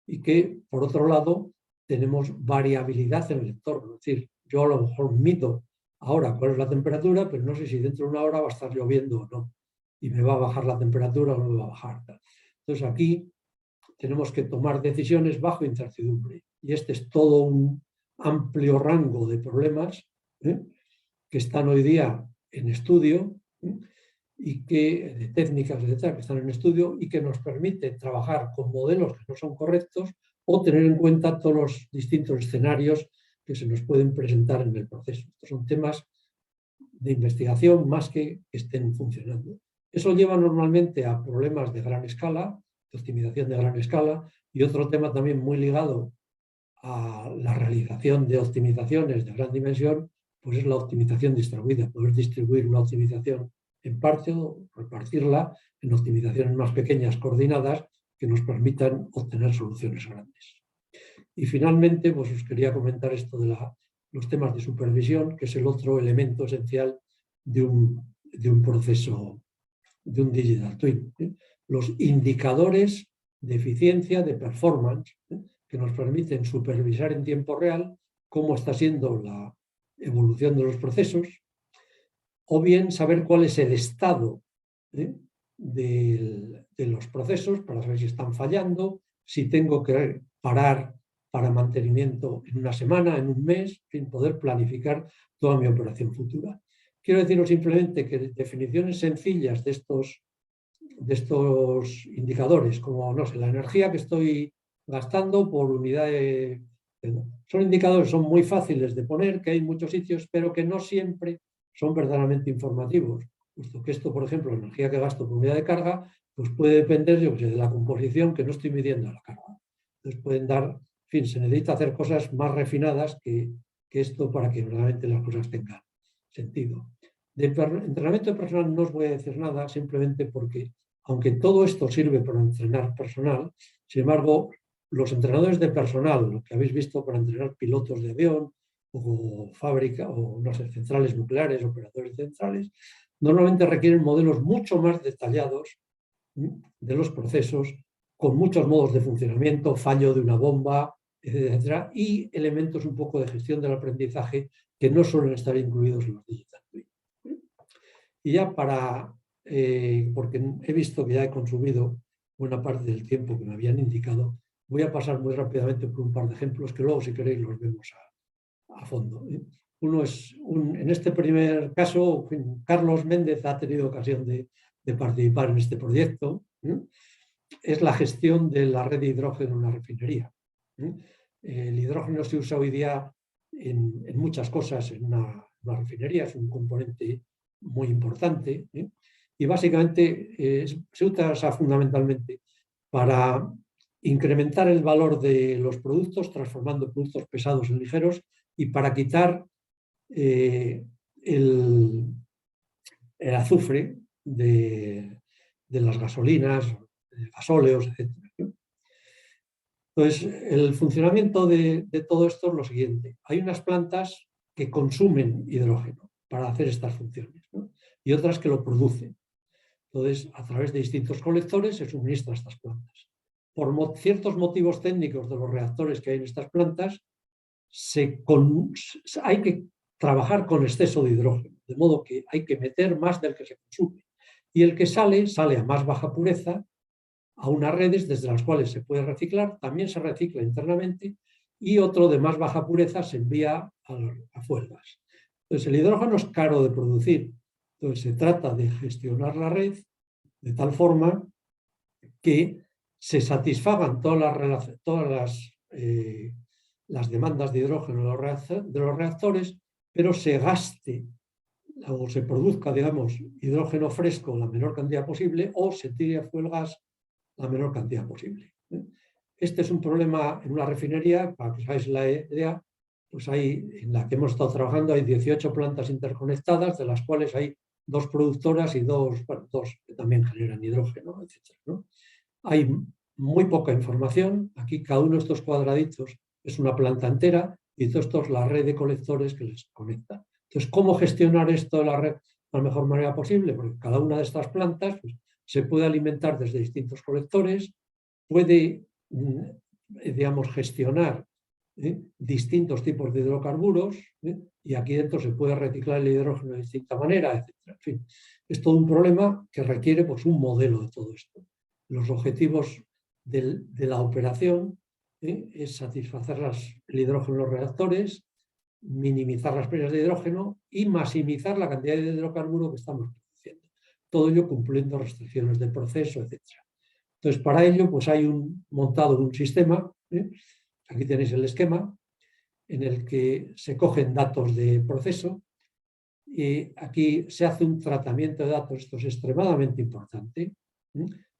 y que, por otro lado, tenemos variabilidad en el entorno. Es decir, yo a lo mejor mido ahora cuál es la temperatura, pero no sé si dentro de una hora va a estar lloviendo o no. Y me va a bajar la temperatura o no me va a bajar. Entonces aquí tenemos que tomar decisiones bajo incertidumbre. Y este es todo un amplio rango de problemas que están hoy día en estudio y de técnicas, etcétera, que están en estudio y que nos permite trabajar con modelos que no son correctos o tener en cuenta todos los distintos escenarios que se nos pueden presentar en el proceso. Estos son temas de investigación más que estén funcionando. Eso lleva normalmente a problemas de gran escala, de optimización de gran escala, y otro tema también muy ligado a la realización de optimizaciones de gran dimensión, pues es la optimización distribuida, poder distribuir una optimización en parte o repartirla en optimizaciones más pequeñas coordinadas que nos permitan obtener soluciones grandes. Y finalmente, pues os quería comentar esto de los temas de supervisión, que es el otro elemento esencial de un proceso, de un digital twin. Los indicadores de eficiencia, de performance, que nos permiten supervisar en tiempo real cómo está siendo la evolución de los procesos, o bien saber cuál es el estado de los procesos para saber si están fallando, si tengo que parar para mantenimiento en una semana, en un mes, sin poder planificar toda mi operación futura. Quiero deciros simplemente que definiciones sencillas de estos indicadores, como no sé, la energía que estoy gastando por unidad de... Son indicadores, son muy fáciles de poner, que hay en muchos sitios, pero que no siempre son verdaderamente informativos, puesto que esto, por ejemplo, la energía que gasto por unidad de carga, pues puede depender, yo que sé, de la composición que no estoy midiendo la carga. Entonces pueden dar, en fin, se necesita hacer cosas más refinadas que esto para que realmente las cosas tengan sentido. De entrenamiento de personal no os voy a decir nada, simplemente porque, aunque todo esto sirve para entrenar personal, sin embargo, los entrenadores de personal, lo que habéis visto para entrenar pilotos de avión, o fábrica, o no sé, centrales nucleares, operadores centrales, normalmente requieren modelos mucho más detallados de los procesos con muchos modos de funcionamiento, fallo de una bomba, etcétera, y elementos un poco de gestión del aprendizaje que no suelen estar incluidos en los Digital Twin. Y ya porque he visto que ya he consumido buena parte del tiempo que me habían indicado, voy a pasar muy rápidamente por un par de ejemplos que luego, si queréis, los vemos a fondo. Uno es, en este primer caso, Carlos Méndez ha tenido ocasión de participar en este proyecto. Es la gestión de la red de hidrógeno en una refinería. El hidrógeno se usa hoy día en muchas cosas en una refinería, es un componente muy importante, y básicamente se usa fundamentalmente para incrementar el valor de los productos, transformando productos pesados en ligeros, y para quitar el azufre de las gasolinas, gasóleos, etc. Entonces, el funcionamiento de todo esto es lo siguiente. Hay unas plantas que consumen hidrógeno para hacer estas funciones, ¿no? Y otras que lo producen. Entonces, a través de distintos colectores se suministran estas plantas. Por ciertos motivos técnicos de los reactores que hay en estas plantas, hay que trabajar con exceso de hidrógeno, de modo que hay que meter más del que se consume. Y el que sale a más baja pureza, a unas redes desde las cuales se puede reciclar, también se recicla internamente, y otro de más baja pureza se envía a fuegas. Entonces, el hidrógeno es caro de producir. Entonces, se trata de gestionar la red de tal forma que se satisfagan todas las demandas de hidrógeno de los reactores, pero se gaste o se produzca, digamos, hidrógeno fresco la menor cantidad posible o se tire a fuego el gas la menor cantidad posible. Este es un problema en una refinería, para que os hagáis la idea, pues en la que hemos estado trabajando hay 18 plantas interconectadas, de las cuales hay 2 productoras y dos que también generan hidrógeno, etc., ¿no? Hay muy poca información. Aquí cada uno de estos cuadraditos es una planta entera y todo esto es la red de colectores que les conecta. Entonces, ¿cómo gestionar esto de la red de la mejor manera posible? Porque cada una de estas plantas pues, se puede alimentar desde distintos colectores, puede, digamos, gestionar distintos tipos de hidrocarburos, y aquí dentro se puede reciclar el hidrógeno de distinta manera, etc. En fin, es todo un problema que requiere pues, un modelo de todo esto. Los objetivos de la operación es satisfacer el hidrógeno en los reactores, minimizar las pérdidas de hidrógeno y maximizar la cantidad de hidrocarburo que estamos produciendo. Todo ello cumpliendo restricciones del proceso, etc. Entonces, para ello, pues hay montado un sistema, aquí tenéis el esquema, en el que se cogen datos de proceso y aquí se hace un tratamiento de datos. Esto es extremadamente importante,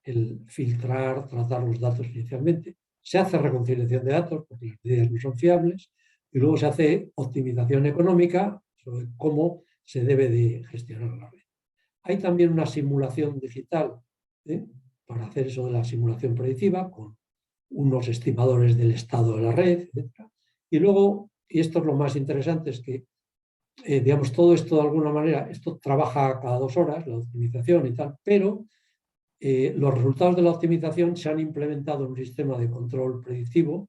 el filtrar, tratar los datos inicialmente. Se hace reconciliación de datos porque las medidas no son fiables y luego se hace optimización económica sobre cómo se debe de gestionar la red. Hay también una simulación digital para hacer eso de la simulación predictiva con unos estimadores del estado de la red, etc. Y luego, y esto es lo más interesante, es que digamos, todo esto de alguna manera, esto trabaja cada 2 horas, la optimización y tal, pero los resultados de la optimización se han implementado en un sistema de control predictivo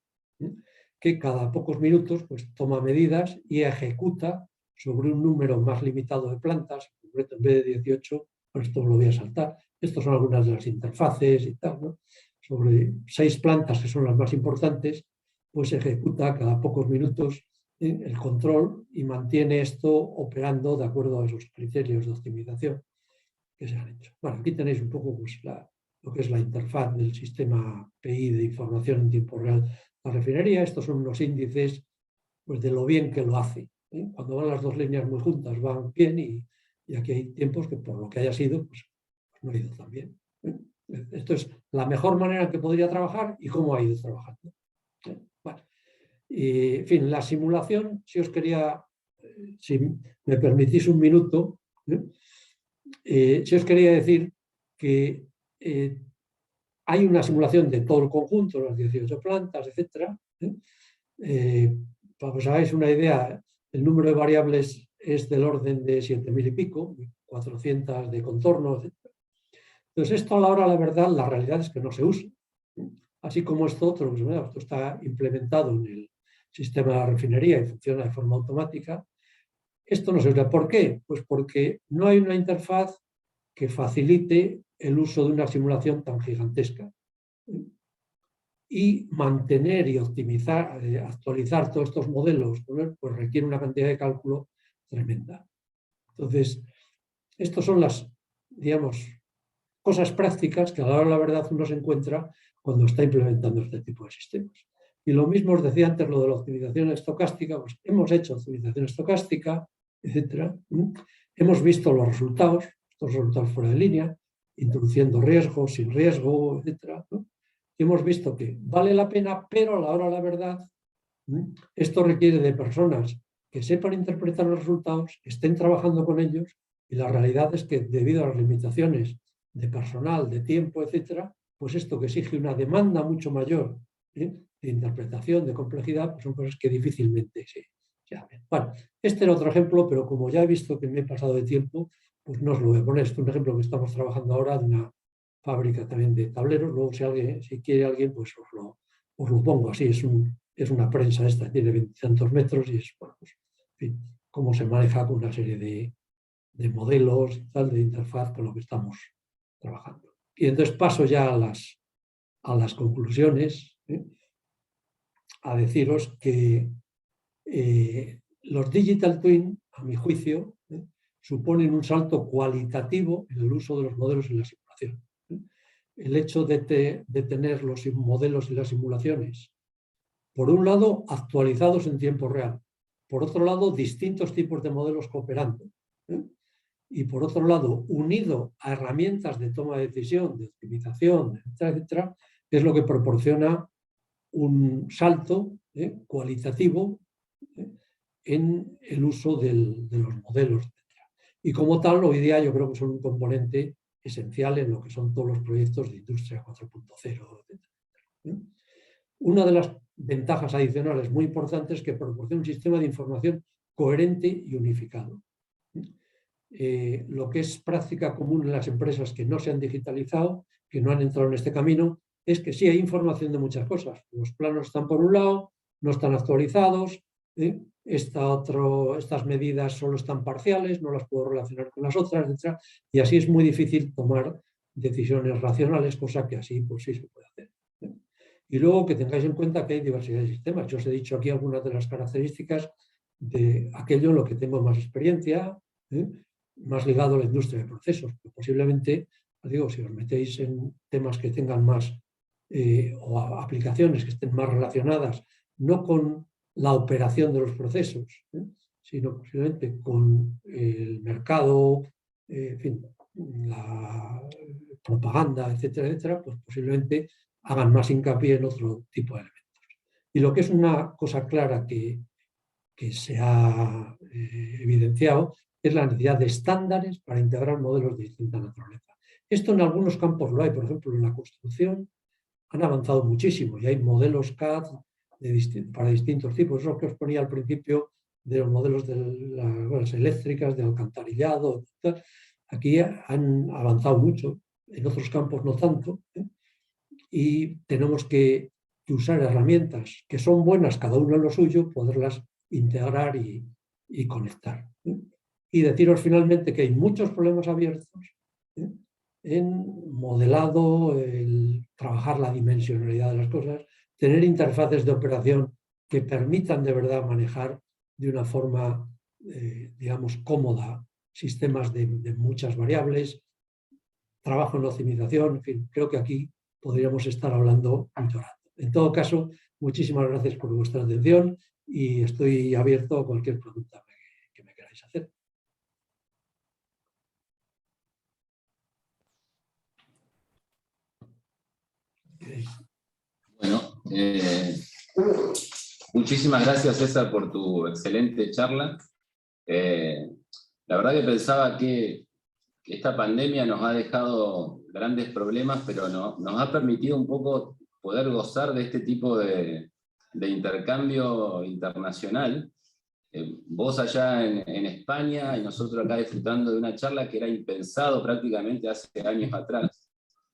que cada pocos minutos pues, toma medidas y ejecuta sobre un número más limitado de plantas, en concreto en vez de 18, pues esto lo voy a saltar. Estas son algunas de las interfaces y tal, ¿no? Sobre 6 plantas que son las más importantes, pues ejecuta cada pocos minutos el control y mantiene esto operando de acuerdo a esos criterios de optimización que se han hecho. Bueno, aquí tenéis un poco pues, lo que es la interfaz del sistema PI de información en tiempo real de la refinería. Estos son unos índices pues, de lo bien que lo hace. Cuando van las 2 líneas muy juntas van bien y aquí hay tiempos que por lo que haya sido pues no ha ido tan bien. Esto es la mejor manera en que podría trabajar y cómo ha ido trabajando. Bueno, y, en fin, la simulación, si os quería, si me permitís un minuto, si os quería decir que hay una simulación de todo el conjunto, las 18 plantas, etc. Para que os hagáis una idea, el número de variables es del orden de 7.000 y pico, 400 de contorno, etc. Entonces, esto a la hora, la verdad, la realidad es que no se usa. Así como esto está implementado en el sistema de la refinería y funciona de forma automática, esto no se usa. ¿Por qué? Pues porque no hay una interfaz que facilite el uso de una simulación tan gigantesca. Y mantener y optimizar, actualizar todos estos modelos, pues requiere una cantidad de cálculo tremenda. Entonces, estas son las, digamos, cosas prácticas que a la hora de la verdad uno se encuentra cuando está implementando este tipo de sistemas. Y lo mismo os decía antes lo de la optimización estocástica, pues hemos hecho optimización estocástica, etc. Hemos visto los resultados, estos resultados fuera de línea, introduciendo riesgos, sin riesgo, etc. Y hemos visto que vale la pena, pero a la hora de la verdad, esto requiere de personas que sepan interpretar los resultados, que estén trabajando con ellos, y la realidad es que debido a las limitaciones de personal, de tiempo, etcétera, pues esto que exige una demanda mucho mayor de interpretación, de complejidad, pues son cosas que difícilmente se hacen. Bueno, este era otro ejemplo, pero como ya he visto que me he pasado de tiempo, pues no os lo voy a poner. Este es un ejemplo que estamos trabajando ahora de una fábrica también de tableros. Luego, si quiere alguien, pues os lo pongo así. Es una prensa esta, tiene 20 y tantos metros y es, bueno, pues, en fin, cómo se maneja con una serie de modelos y tal, de interfaz con lo que estamos trabajando. Y entonces paso ya a las conclusiones, a deciros que los Digital Twin, a mi juicio, suponen un salto cualitativo en el uso de los modelos en la simulación. El hecho de tener los modelos y las simulaciones, por un lado, actualizados en tiempo real, por otro lado, distintos tipos de modelos cooperando, y por otro lado, unido a herramientas de toma de decisión, de optimización, etcétera, etcétera, es lo que proporciona un salto cualitativo en el uso de los modelos, etcétera. Y como tal, hoy día yo creo que son un componente esencial en lo que son todos los proyectos de Industria 4.0, etcétera. Una de las ventajas adicionales muy importantes es que proporciona un sistema de información coherente y unificado. Lo que es práctica común en las empresas que no se han digitalizado, que no han entrado en este camino, es que sí hay información de muchas cosas. Los planos están por un lado, no están actualizados, estas medidas solo están parciales, no las puedo relacionar con las otras, etc. Y así es muy difícil tomar decisiones racionales, cosa que así pues sí se puede hacer. Y luego que tengáis en cuenta que hay diversidad de sistemas. Yo os he dicho aquí algunas de las características de aquello en lo que tengo más experiencia, más ligado a la industria de procesos. Pero posiblemente, digo, si os metéis en temas que tengan más o aplicaciones que estén más relacionadas, no con la operación de los procesos, sino posiblemente con el mercado, en fin, la propaganda, etcétera, etcétera, pues posiblemente hagan más hincapié en otro tipo de elementos. Y lo que es una cosa clara que se ha evidenciado es la necesidad de estándares para integrar modelos de distinta naturaleza. Esto en algunos campos lo hay, por ejemplo, en la construcción han avanzado muchísimo y hay modelos CAD para distintos tipos. Eso que os ponía al principio de los modelos de las eléctricas, de alcantarillado, etc. Aquí han avanzado mucho, en otros campos no tanto, y tenemos que usar herramientas que son buenas, cada uno en lo suyo, poderlas integrar y conectar. Y deciros finalmente que hay muchos problemas abiertos en modelado, el trabajar la dimensionalidad de las cosas, tener interfaces de operación que permitan de verdad manejar de una forma, digamos, cómoda sistemas de muchas variables, trabajo en la optimización, en fin, creo que aquí podríamos estar hablando mucho rato. En todo caso, muchísimas gracias por vuestra atención y estoy abierto a cualquier pregunta que me queráis hacer. Bueno, muchísimas gracias, César, por tu excelente charla. La verdad que pensaba que esta pandemia nos ha dejado grandes problemas, pero nos ha permitido un poco poder gozar de este tipo de intercambio internacional. Vos allá en España y nosotros acá disfrutando de una charla que era impensado prácticamente hace años atrás.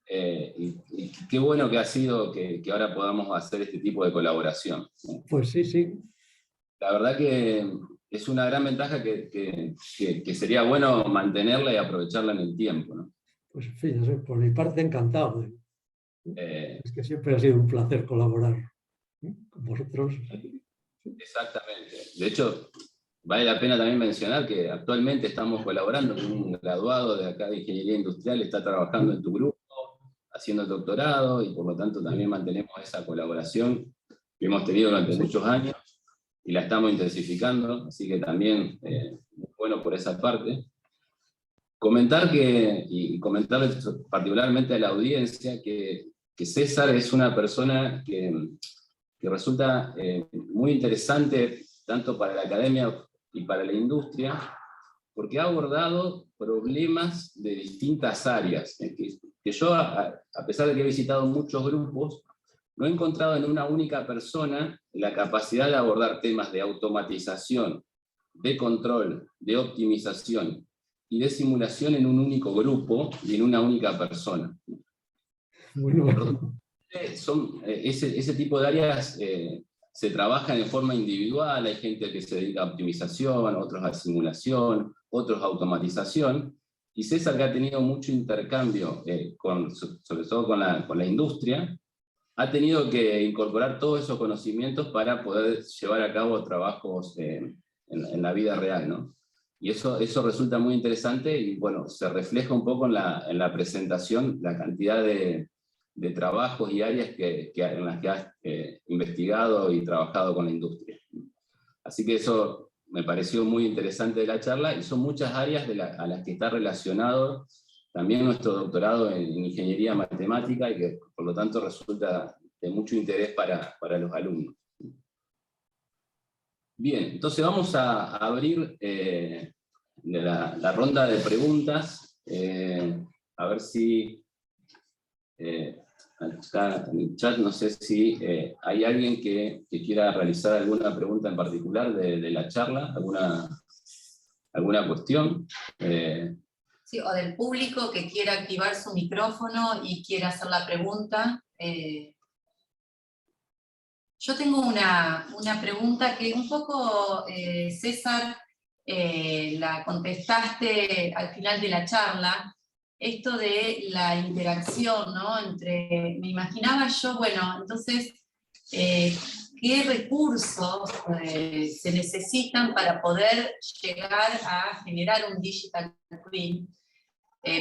y qué bueno que ha sido que ahora podamos hacer este tipo de colaboración. Pues sí, sí. La verdad que es una gran ventaja que sería bueno mantenerla y aprovecharla en el tiempo, ¿no? Pues fíjate, por mi parte encantado. Es que siempre ha sido un placer colaborar con vosotros. Exactamente. De hecho, vale la pena también mencionar que actualmente estamos colaborando con un graduado de acá de Ingeniería Industrial, está trabajando en tu grupo, haciendo el doctorado, y por lo tanto también mantenemos esa colaboración que hemos tenido durante muchos años y la estamos intensificando, así que también muy bueno por esa parte. Comentar y comentarles particularmente a la audiencia que César es una persona que resulta muy interesante tanto para la academia y para la industria, porque ha abordado problemas de distintas áreas, que yo, a pesar de que he visitado muchos grupos, no he encontrado en una única persona la capacidad de abordar temas de automatización, de control, de optimización y de simulación en un único grupo y en una única persona. Bueno. Ese tipo de áreas se trabajan de forma individual, hay gente que se dedica a optimización, otros a simulación, otros a automatización, y César, que ha tenido mucho intercambio, sobre todo con la industria, ha tenido que incorporar todos esos conocimientos para poder llevar a cabo trabajos en la vida real, ¿no? Y eso resulta muy interesante, y bueno, se refleja un poco en la presentación, la cantidad de trabajos y áreas en las que has investigado y trabajado con la industria. Así que eso me pareció muy interesante de la charla, y son muchas áreas a las que está relacionado también nuestro doctorado en Ingeniería Matemática, y que por lo tanto resulta de mucho interés para los alumnos. Bien, entonces vamos a abrir la ronda de preguntas, a ver si acá en el chat, no sé si hay alguien que quiera realizar alguna pregunta en particular de la charla, alguna cuestión. Sí, o del público que quiera activar su micrófono y quiera hacer la pregunta. Yo tengo una pregunta que un poco, César, la contestaste al final de la charla, esto de la interacción, ¿no? Me imaginaba yo, bueno, entonces, ¿qué recursos se necesitan para poder llegar a generar un digital twin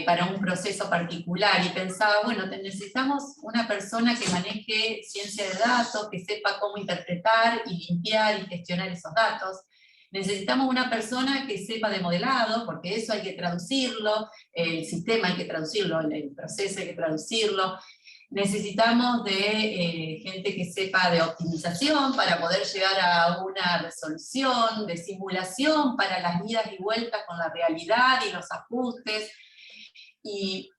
para un proceso particular? Y pensaba, bueno, necesitamos una persona que maneje ciencia de datos, que sepa cómo interpretar y limpiar y gestionar esos datos. Necesitamos una persona que sepa de modelado, porque eso hay que traducirlo, el sistema hay que traducirlo, el proceso hay que traducirlo. Necesitamos de gente que sepa de optimización para poder llegar a una resolución, de simulación para las idas y vueltas con la realidad y los ajustes. Y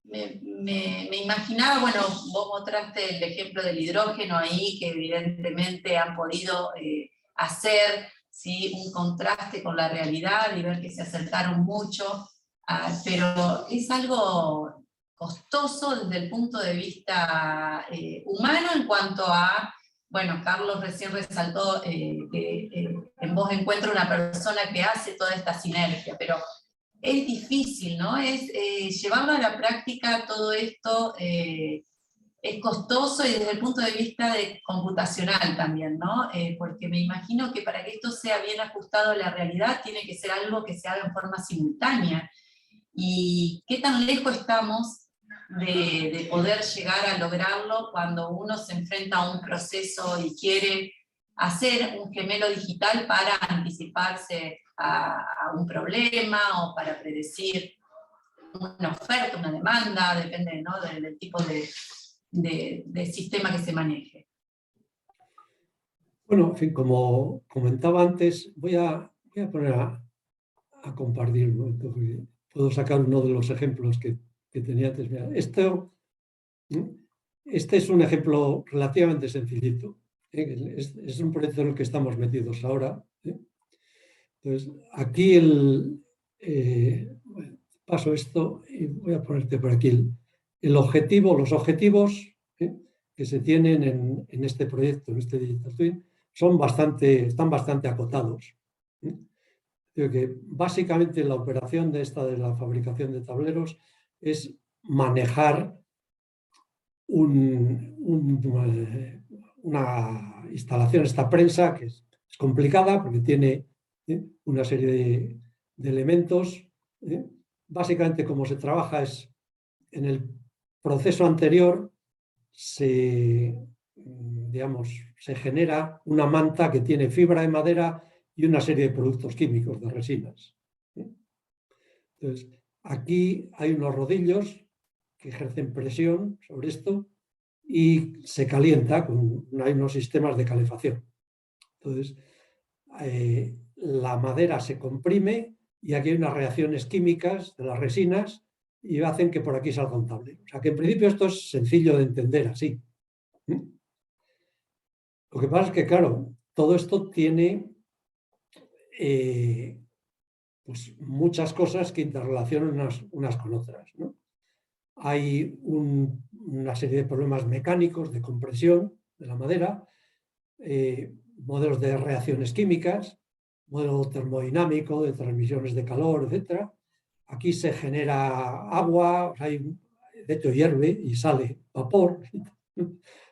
me imaginaba, bueno, vos mostraste el ejemplo del hidrógeno ahí, que evidentemente han podido hacer, ¿sí?, un contraste con la realidad y ver que se acercaron mucho, pero es algo costoso desde el punto de vista humano en cuanto a, bueno, Carlos recién resaltó que en vos encuentra una persona que hace toda esta sinergia, pero es difícil, ¿no? Llevarlo a la práctica todo esto es costoso, y desde el punto de vista computacional también, ¿no? Porque me imagino que para que esto sea bien ajustado a la realidad tiene que ser algo que se haga en forma simultánea. ¿Y qué tan lejos estamos de poder llegar a lograrlo cuando uno se enfrenta a un proceso y quiere hacer un gemelo digital para anticiparse a un problema o para predecir una oferta, una demanda, depende, ¿no?, del tipo de sistema que se maneje? Bueno, en fin, como comentaba antes, voy a poner a compartir, ¿no? Entonces, puedo sacar uno de los ejemplos que tenía antes. Mira, este es un ejemplo relativamente sencillito. Es un proyecto en el que estamos metidos ahora. Entonces, aquí bueno, paso esto y voy a ponerte por aquí los objetivos que se tienen en este proyecto, en este Digital Twin, están bastante acotados. Creo que básicamente la operación de la fabricación de tableros es manejar una instalación, esta prensa, que es complicada porque tiene una serie de elementos. Básicamente, como se trabaja es en el proceso anterior, se genera una manta que tiene fibra de madera y una serie de productos químicos, de resinas. Entonces, aquí hay unos rodillos que ejercen presión sobre esto y se calienta, hay unos sistemas de calefacción. Entonces, la madera se comprime y aquí hay unas reacciones químicas de las resinas y hacen que por aquí salga un tablero. O sea que en principio esto es sencillo de entender así. Lo que pasa es que, claro, todo esto tiene pues muchas cosas que interrelacionan unas con otras, ¿no? Hay una serie de problemas mecánicos de compresión de la madera, modelos de reacciones químicas, modelo termodinámico de transmisiones de calor, etc. Aquí se genera agua, de hecho hierve y sale vapor.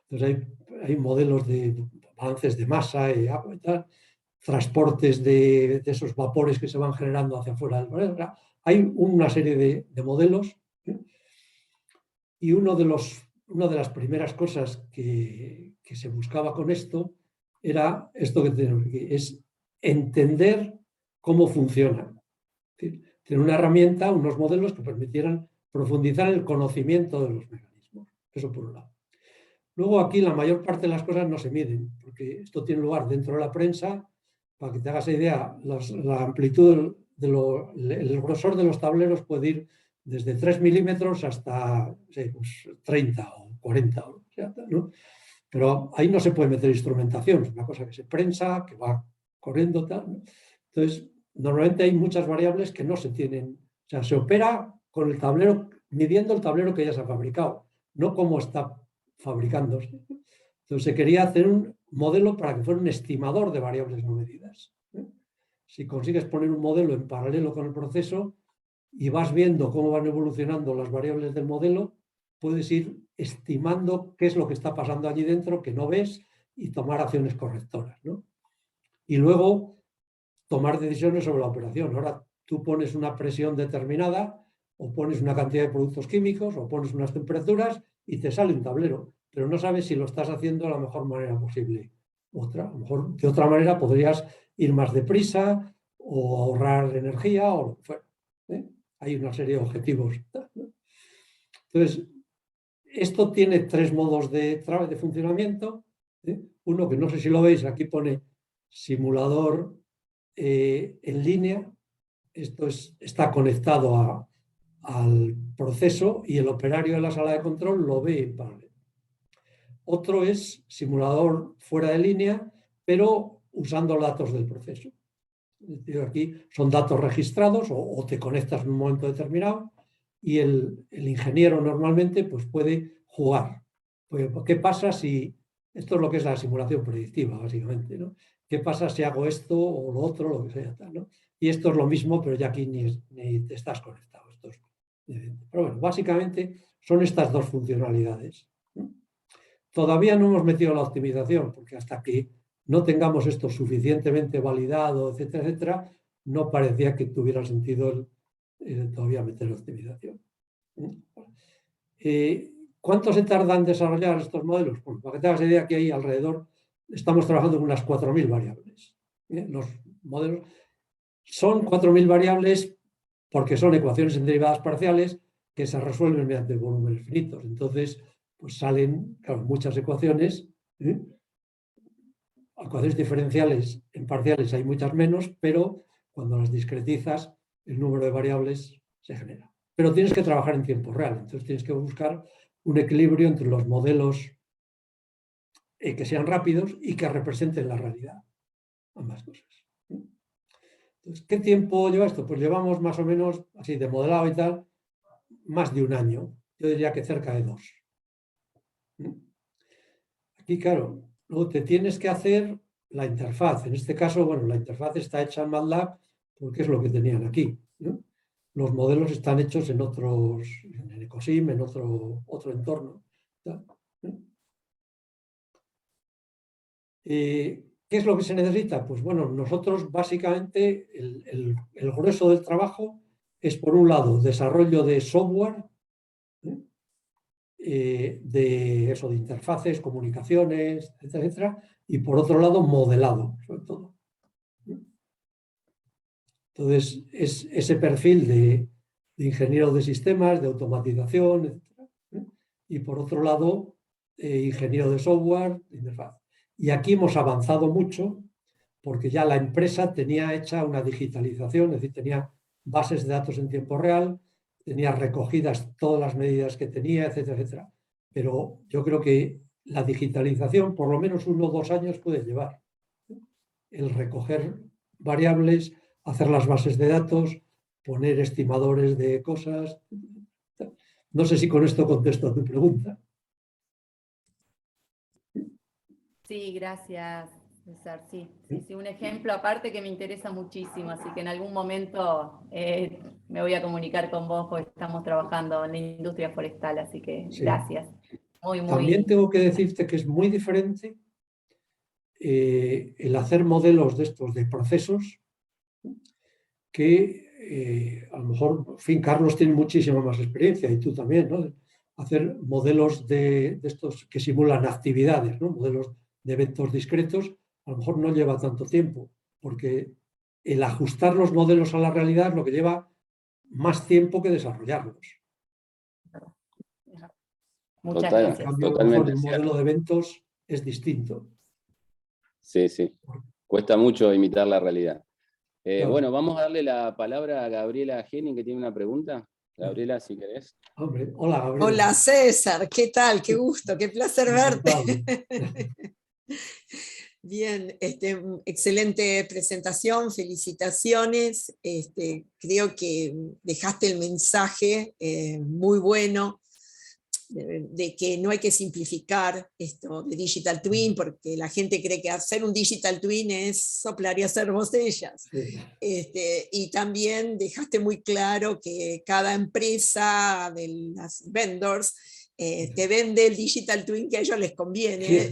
Entonces hay modelos de balances de masa y agua y tal, transportes de esos vapores que se van generando hacia afuera del planeta. Hay una serie de modelos. Y una de las primeras cosas que se buscaba con esto era esto que tenemos aquí, es entender cómo funciona. Tener una herramienta, unos modelos que permitieran profundizar el conocimiento de los mecanismos. Eso por un lado. Luego aquí la mayor parte de las cosas no se miden, porque esto tiene lugar dentro de la prensa. Para que te hagas idea, la amplitud, el grosor de los tableros puede ir desde 3 milímetros hasta 30 o 40, ¿no? Pero ahí no se puede meter instrumentación, es una cosa que se prensa, que va corriendo, tal, ¿no? Entonces, normalmente hay muchas variables que no se tienen, o sea, se opera con el tablero, midiendo el tablero que ya se ha fabricado, no cómo está fabricándose. Entonces se quería hacer un modelo para que fuera un estimador de variables no medidas. Si consigues poner un modelo en paralelo con el proceso y vas viendo cómo van evolucionando las variables del modelo, puedes ir estimando qué es lo que está pasando allí dentro que no ves y tomar acciones correctoras, ¿no? Y luego tomar decisiones sobre la operación. Ahora tú pones una presión determinada o pones una cantidad de productos químicos o pones unas temperaturas y te sale un tablero, pero no sabes si lo estás haciendo de la mejor manera posible. A lo mejor de otra manera podrías ir más deprisa o ahorrar energía o lo que fuera. Hay una serie de objetivos. Entonces, esto tiene 3 modos de funcionamiento. Uno que no sé si lo veis, aquí pone simulador en línea. Esto está conectado al proceso y el operario de la sala de control lo ve en paralelo. Otro es simulador fuera de línea, pero usando datos del proceso. Es decir, aquí son datos registrados o te conectas en un momento determinado y el ingeniero normalmente pues, puede jugar. Pues, ¿qué pasa si... Esto es lo que es la simulación predictiva, básicamente, ¿no? ¿Qué pasa si hago esto o lo otro, lo que sea, tal, ¿no? Y esto es lo mismo, pero ya aquí ni te estás conectado. Pero bueno, básicamente son estas 2 funcionalidades. Todavía no hemos metido la optimización, porque hasta que no tengamos esto suficientemente validado, etcétera, etcétera, no parecía que tuviera sentido todavía meter la optimización. ¿Cuánto se tarda en desarrollar estos modelos? Pues para que te hagas idea que hay alrededor, estamos trabajando con unas 4.000 variables. Los modelos son 4.000 variables porque son ecuaciones en derivadas parciales que se resuelven mediante volúmenes finitos. Entonces, pues salen, claro, muchas ecuaciones. Ecuaciones diferenciales en parciales hay muchas menos, pero cuando las discretizas, el número de variables se genera. Pero tienes que trabajar en tiempo real, entonces tienes que buscar un equilibrio entre los modelos que sean rápidos y que representen la realidad. Ambas cosas. Entonces, ¿qué tiempo lleva esto? Pues llevamos más o menos, así de modelado y tal, más de un año. yo diría que cerca de 2. Aquí, claro, luego te tienes que hacer la interfaz. En este caso, bueno, la interfaz está hecha en MATLAB porque es lo que tenían aquí, ¿no? Los modelos están hechos en otros, en Ecosim, en otro entorno. ¿Qué es lo que se necesita? Pues bueno, nosotros básicamente el grueso del trabajo es, por un lado, desarrollo de software, de interfaces, comunicaciones, etcétera, etcétera, y por otro lado, modelado, sobre todo. Entonces, es ese perfil de ingeniero de sistemas, de automatización, etcétera, y por otro lado, ingeniero de software, de interfaz. Y aquí hemos avanzado mucho porque ya la empresa tenía hecha una digitalización, es decir, tenía bases de datos en tiempo real, tenía recogidas todas las medidas que tenía, etcétera, etcétera. Pero yo creo que la digitalización por lo menos 1 o 2 años puede llevar. El recoger variables, hacer las bases de datos, poner estimadores de cosas. No sé si con esto contesto a tu pregunta. Sí, gracias, César. Sí, un ejemplo aparte que me interesa muchísimo, así que en algún momento me voy a comunicar con vos porque estamos trabajando en la industria forestal, así que Sí. gracias. También tengo que decirte que es muy diferente el hacer modelos de estos de procesos que a lo mejor, en fin, Carlos tiene muchísima más experiencia y tú también, ¿no? Hacer modelos de estos que simulan actividades, ¿no? Modelos de eventos discretos, a lo mejor no lleva tanto tiempo, porque el ajustar los modelos a la realidad es lo que lleva más tiempo que desarrollarlos. Muchas gracias. En cambio, a lo mejor el modelo de eventos es distinto. Sí, sí. Cuesta mucho imitar la realidad. Claro. Bueno, vamos a darle la palabra a Gabriela Henning, que tiene una pregunta. Gabriela, si querés. Hombre, hola, Gabriela. Hola, César, ¿qué tal? Qué gusto, qué placer verte. Bien, excelente presentación, felicitaciones. Creo que dejaste el mensaje muy bueno de que no hay que simplificar esto de Digital Twin, porque la gente cree que hacer un Digital Twin es soplar y hacer botellas. Sí. Y también dejaste muy claro que cada empresa de las vendors te vende el Digital Twin que a ellos les conviene,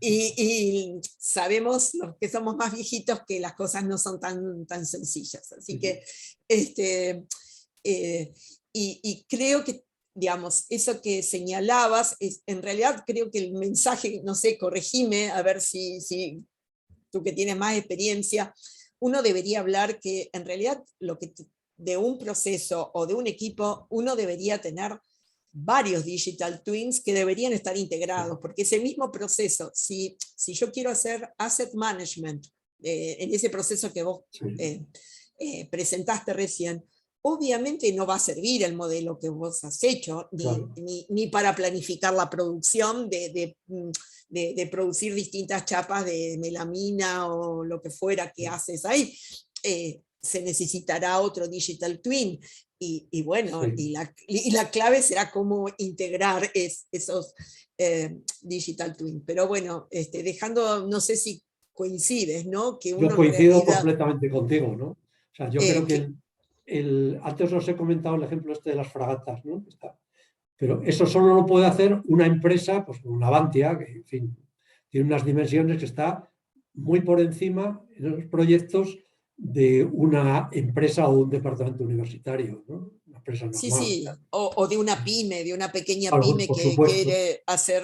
y sabemos los que somos más viejitos que las cosas no son tan sencillas. Así que, y creo que, digamos, eso que señalabas, en realidad creo que el mensaje, no sé, corregime, a ver si tú que tienes más experiencia, uno debería hablar que en realidad de un proceso o de un equipo, uno debería tener varios digital twins que deberían estar integrados, porque ese mismo proceso, si yo quiero hacer asset management, en ese proceso que vos presentaste recién, obviamente no va a servir el modelo que vos has hecho, ni para planificar la producción de producir distintas chapas de melamina o lo que fuera que haces ahí. Se necesitará otro digital twin. Y bueno, y la clave será cómo integrar esos digital twin. Pero bueno, dejando, no sé si coincides, ¿no? Que uno yo coincido en realidad, completamente contigo, ¿no? O sea, yo creo que antes os he comentado el ejemplo de las fragatas, ¿no? Pero eso solo lo puede hacer una empresa, pues una Avantia, que en fin, tiene unas dimensiones que está muy por encima en los proyectos de una empresa o un departamento universitario, ¿no? Una empresa normal. Sí, o de una pyme, de una pequeña pyme por que supuesto. quiere hacer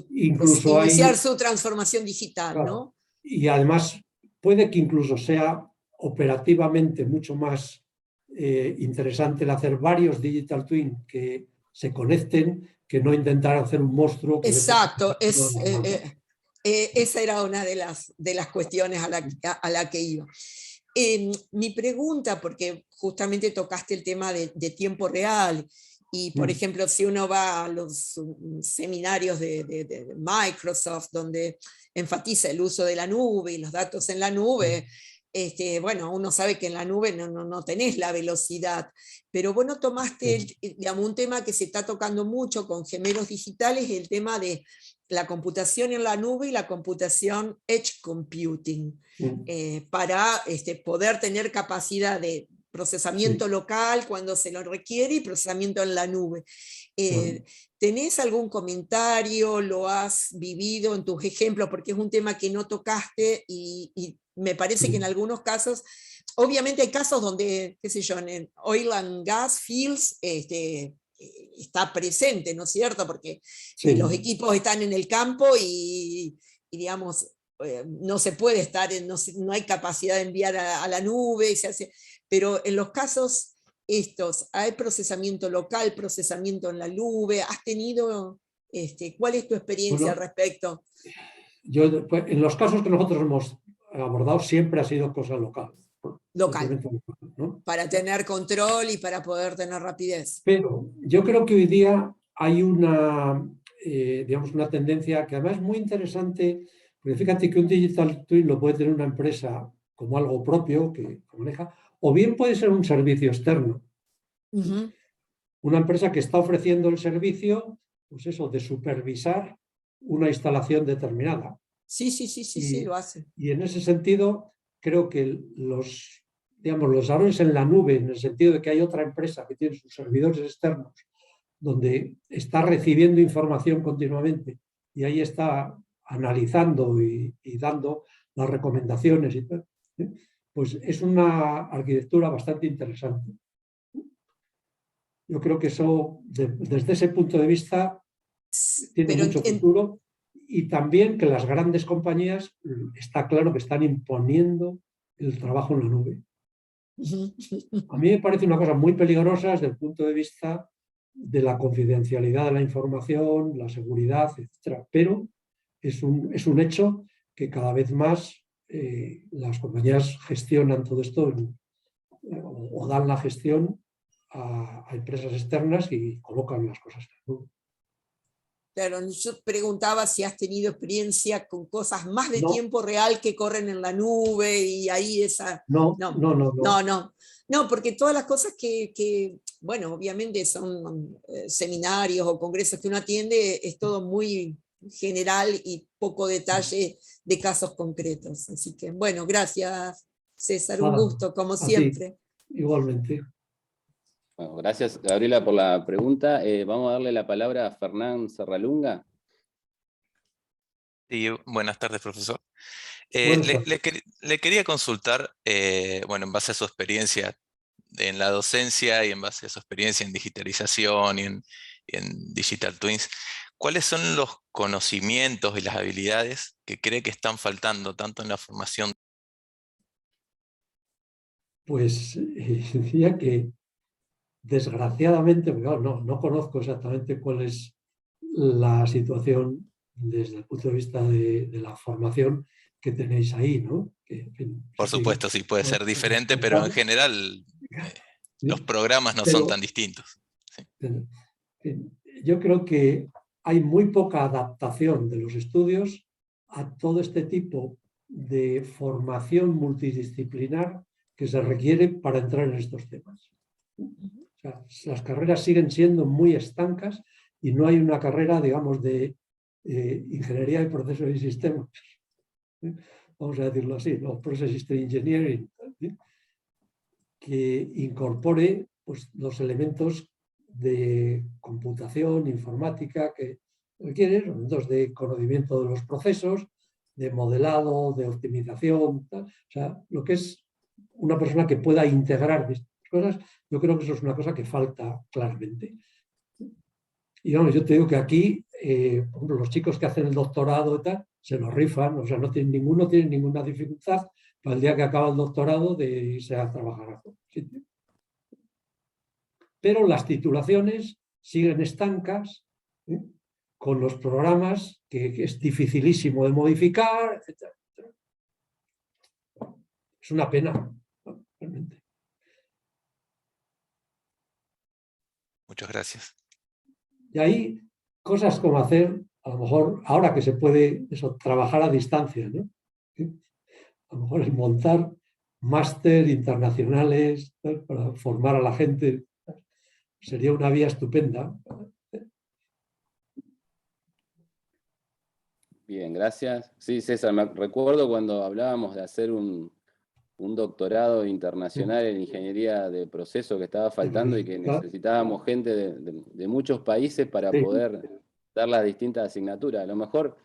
incluso iniciar su transformación digital, claro, ¿no? Y además puede que incluso sea operativamente mucho más interesante el hacer varios digital twin que se conecten que no intentar hacer un monstruo. Exacto, esa era una de las cuestiones a la que iba. Mi pregunta, porque justamente tocaste el tema de tiempo real, y por ejemplo, si uno va a los seminarios de Microsoft, donde enfatiza el uso de la nube y los datos en la nube, bueno, uno sabe que en la nube no tenés la velocidad, pero vos no tomaste, digamos, un tema que se está tocando mucho con gemelos digitales, el tema de la computación en la nube y la computación edge computing, para poder tener capacidad de procesamiento local cuando se lo requiere y procesamiento en la nube. ¿Tenés algún comentario? ¿Lo has vivido en tus ejemplos? Porque es un tema que no tocaste y me parece que en algunos casos, obviamente hay casos donde, qué sé yo, en oil and gas fields está presente, ¿no es cierto? Porque los equipos están en el campo y digamos, no se puede estar, no hay capacidad de enviar a la nube, pero en los casos estos, hay procesamiento local, procesamiento en la nube, ¿has tenido, cuál es tu experiencia al respecto? Pues, en los casos que nosotros hemos abordado siempre ha sido cosa local. Local, ¿no? Para tener control y para poder tener rapidez. Pero yo creo que hoy día hay digamos, una tendencia que además es muy interesante, porque fíjate que un digital twin lo puede tener una empresa como algo propio que maneja, o bien puede ser un servicio externo. Una empresa que está ofreciendo el servicio, pues eso, de supervisar una instalación determinada. Sí, lo hace. Y en ese sentido, creo que los desarrollos en la nube, en el sentido de que hay otra empresa que tiene sus servidores externos, donde está recibiendo información continuamente y ahí está analizando y dando las recomendaciones y tal, pues es una arquitectura bastante interesante. Yo creo que eso, desde ese punto de vista, tiene mucho futuro. Y también que las grandes compañías, está claro que están imponiendo el trabajo en la nube. A mí me parece una cosa muy peligrosa desde el punto de vista de la confidencialidad de la información, la seguridad, etc. Pero es un hecho que cada vez más las compañías gestionan todo esto o dan la gestión a empresas externas y colocan las cosas en la nube. Claro, yo preguntaba si has tenido experiencia con cosas más de tiempo real que corren en la nube y ahí esa... No, porque todas las cosas que bueno, obviamente son seminarios o congresos que uno atiende, es todo muy general y poco detalle de casos concretos. Así que, bueno, gracias, César, un gusto, como siempre. Igualmente. Bueno, gracias, Gabriela, por la pregunta. Vamos a darle la palabra a Fernán Serralunga. Sí, buenas tardes, profesor. Le quería consultar, bueno, en base a su experiencia en la docencia y en base a su experiencia en digitalización y en Digital Twins, ¿cuáles son los conocimientos y las habilidades que cree que están faltando tanto en la formación? Pues decía que desgraciadamente, no conozco exactamente cuál es la situación desde el punto de vista de la formación que tenéis ahí, ¿no? Por supuesto, sí puede ser diferente, pero en general los programas no son tan distintos. Sí. Yo creo que hay muy poca adaptación de los estudios a todo este tipo de formación multidisciplinar que se requiere para entrar en estos temas. O sea, las carreras siguen siendo muy estancas y no hay una carrera, digamos, de ingeniería de procesos y sistemas. Vamos a decirlo así, ¿no? Process System Engineering, que incorpore pues, los elementos de computación, informática, que requieren, elementos de conocimiento de los procesos, de modelado, de optimización, tal. O sea, lo que es una persona que pueda integrar estas cosas, yo creo que eso es una cosa que falta claramente. Y vamos, yo te digo que aquí, por ejemplo, los chicos que hacen el doctorado y tal, se lo rifan, o sea, ninguno tiene ninguna dificultad para el día que acaba el doctorado de irse a trabajar a otro sitio. Pero las titulaciones siguen estancas, con los programas que es dificilísimo de modificar, etc. Es una pena, ¿no? Realmente. Muchas gracias. Y hay cosas como hacer, a lo mejor, ahora que se puede trabajar a distancia, ¿no? A lo mejor es montar máster internacionales, para formar a la gente. Sería una vía estupenda. Bien, gracias. Sí, César, me recuerdo cuando hablábamos de hacer un doctorado internacional en ingeniería de proceso que estaba faltando y que necesitábamos gente de muchos países para poder dar las distintas asignaturas. A lo mejor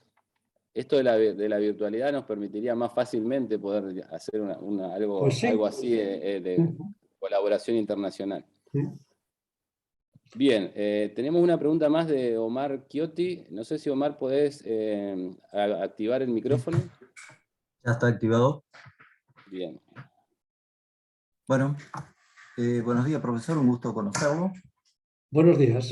esto de la virtualidad nos permitiría más fácilmente poder hacer algo, Pues sí. algo así de colaboración internacional. Bien, tenemos una pregunta más de Omar Chiotti. No sé si, Omar, podés activar el micrófono. Ya está activado. Bien. Bueno, buenos días, profesor, un gusto conocerlo. Buenos días.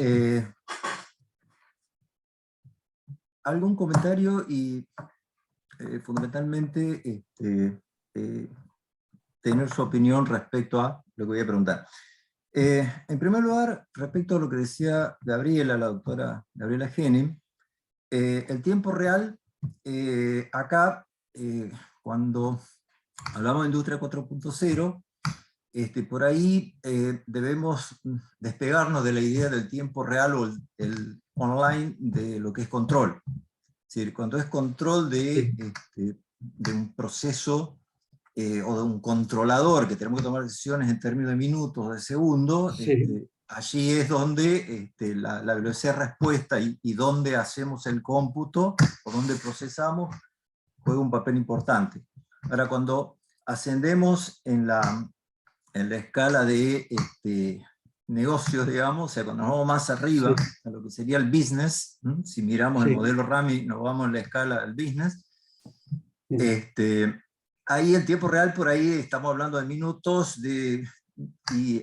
¿Algún comentario y fundamentalmente tener su opinión respecto a lo que voy a preguntar? En primer lugar, respecto a lo que decía Gabriela, la doctora Gabriela Henning, el tiempo real, acá, cuando hablamos de Industria 4.0, por ahí debemos despegarnos de la idea del tiempo real o el online de lo que es control. Es decir, cuando es control de un proceso o de un controlador, que tenemos que tomar decisiones en términos de minutos o de segundos, allí es donde la velocidad de respuesta y donde hacemos el cómputo o donde procesamos juega un papel importante. Ahora, cuando ascendemos en la escala de negocios, digamos, o sea, cuando nos vamos más arriba, a lo que sería el business, si miramos el modelo Rami, nos vamos en la escala del business, ahí el tiempo real, por ahí estamos hablando de minutos e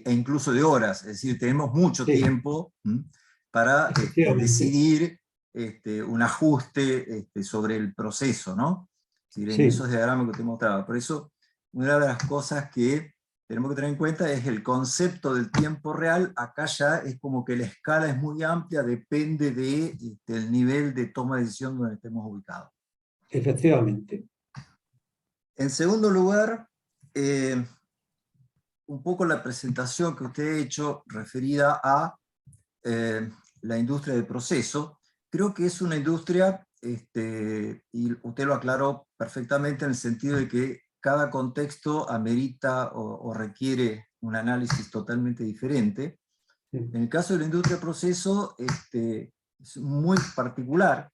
incluso de horas, es decir, tenemos mucho tiempo para decidir un ajuste sobre el proceso, ¿no? Es decir, en esos diagramas que te mostraba. Por eso, una de las cosas que tenemos que tener en cuenta es el concepto del tiempo real. Acá ya es como que la escala es muy amplia, depende del nivel de toma de decisión donde estemos ubicados. Efectivamente. En segundo lugar, un poco la presentación que usted ha hecho referida a la industria del proceso. Creo que es una industria, y usted lo aclaró perfectamente en el sentido de que cada contexto amerita o requiere un análisis totalmente diferente. En el caso de la industria del proceso, es muy particular,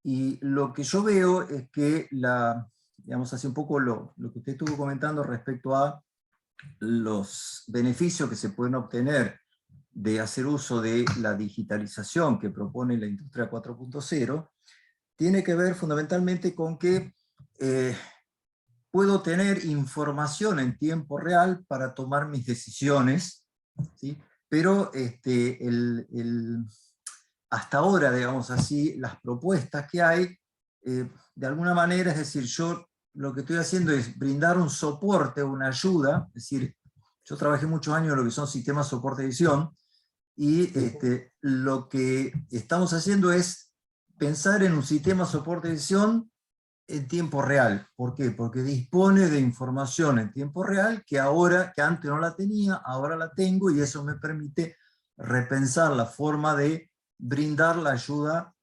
y lo que yo veo es que digamos, hace un poco lo que usted estuvo comentando respecto a los beneficios que se pueden obtener de hacer uso de la digitalización que propone la industria 4.0, tiene que ver fundamentalmente con que puedo tener información en tiempo real para tomar mis decisiones, ¿sí? Pero hasta ahora, digamos así, las propuestas que hay, de alguna manera, es decir, yo lo que estoy haciendo es brindar un soporte, una ayuda, es decir, yo trabajé muchos años en lo que son sistemas de soporte de edición, y lo que estamos haciendo es pensar en un sistema de soporte de edición en tiempo real. ¿Por qué? Porque dispone de información en tiempo real que antes no la tenía, ahora la tengo, y eso me permite repensar la forma de brindar la ayuda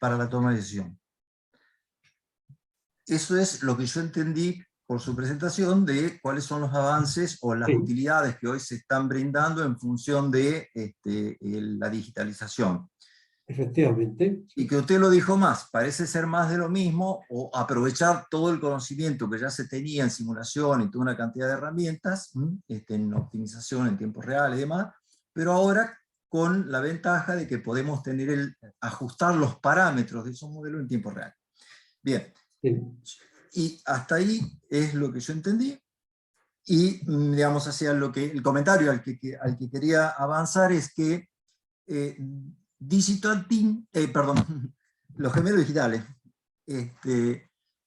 para la toma de decisión. Eso es lo que yo entendí por su presentación de cuáles son los avances o las utilidades que hoy se están brindando en función de la digitalización. Efectivamente. Y que usted lo dijo más, parece ser más de lo mismo, o aprovechar todo el conocimiento que ya se tenía en simulación y toda una cantidad de herramientas, en optimización en tiempo real y demás, pero ahora con la ventaja de que podemos ajustar los parámetros de esos modelos en tiempo real. Bien. Y hasta ahí es lo que yo entendí, y digamos hacia el comentario al que quería avanzar es que Digital Team, los gemelos digitales,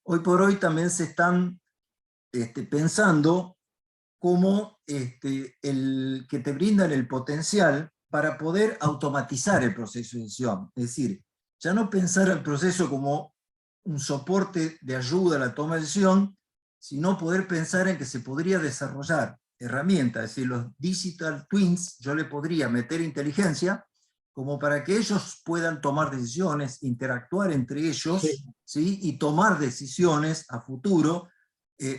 hoy por hoy también se están pensando como el que te brindan el potencial para poder automatizar el proceso de decisión. Es decir, ya no pensar el proceso como un soporte de ayuda a la toma de decisión, sino poder pensar en que se podría desarrollar herramientas, es decir, los digital twins, yo le podría meter inteligencia como para que ellos puedan tomar decisiones, interactuar entre ellos, Sí. ¿sí? Y tomar decisiones a futuro.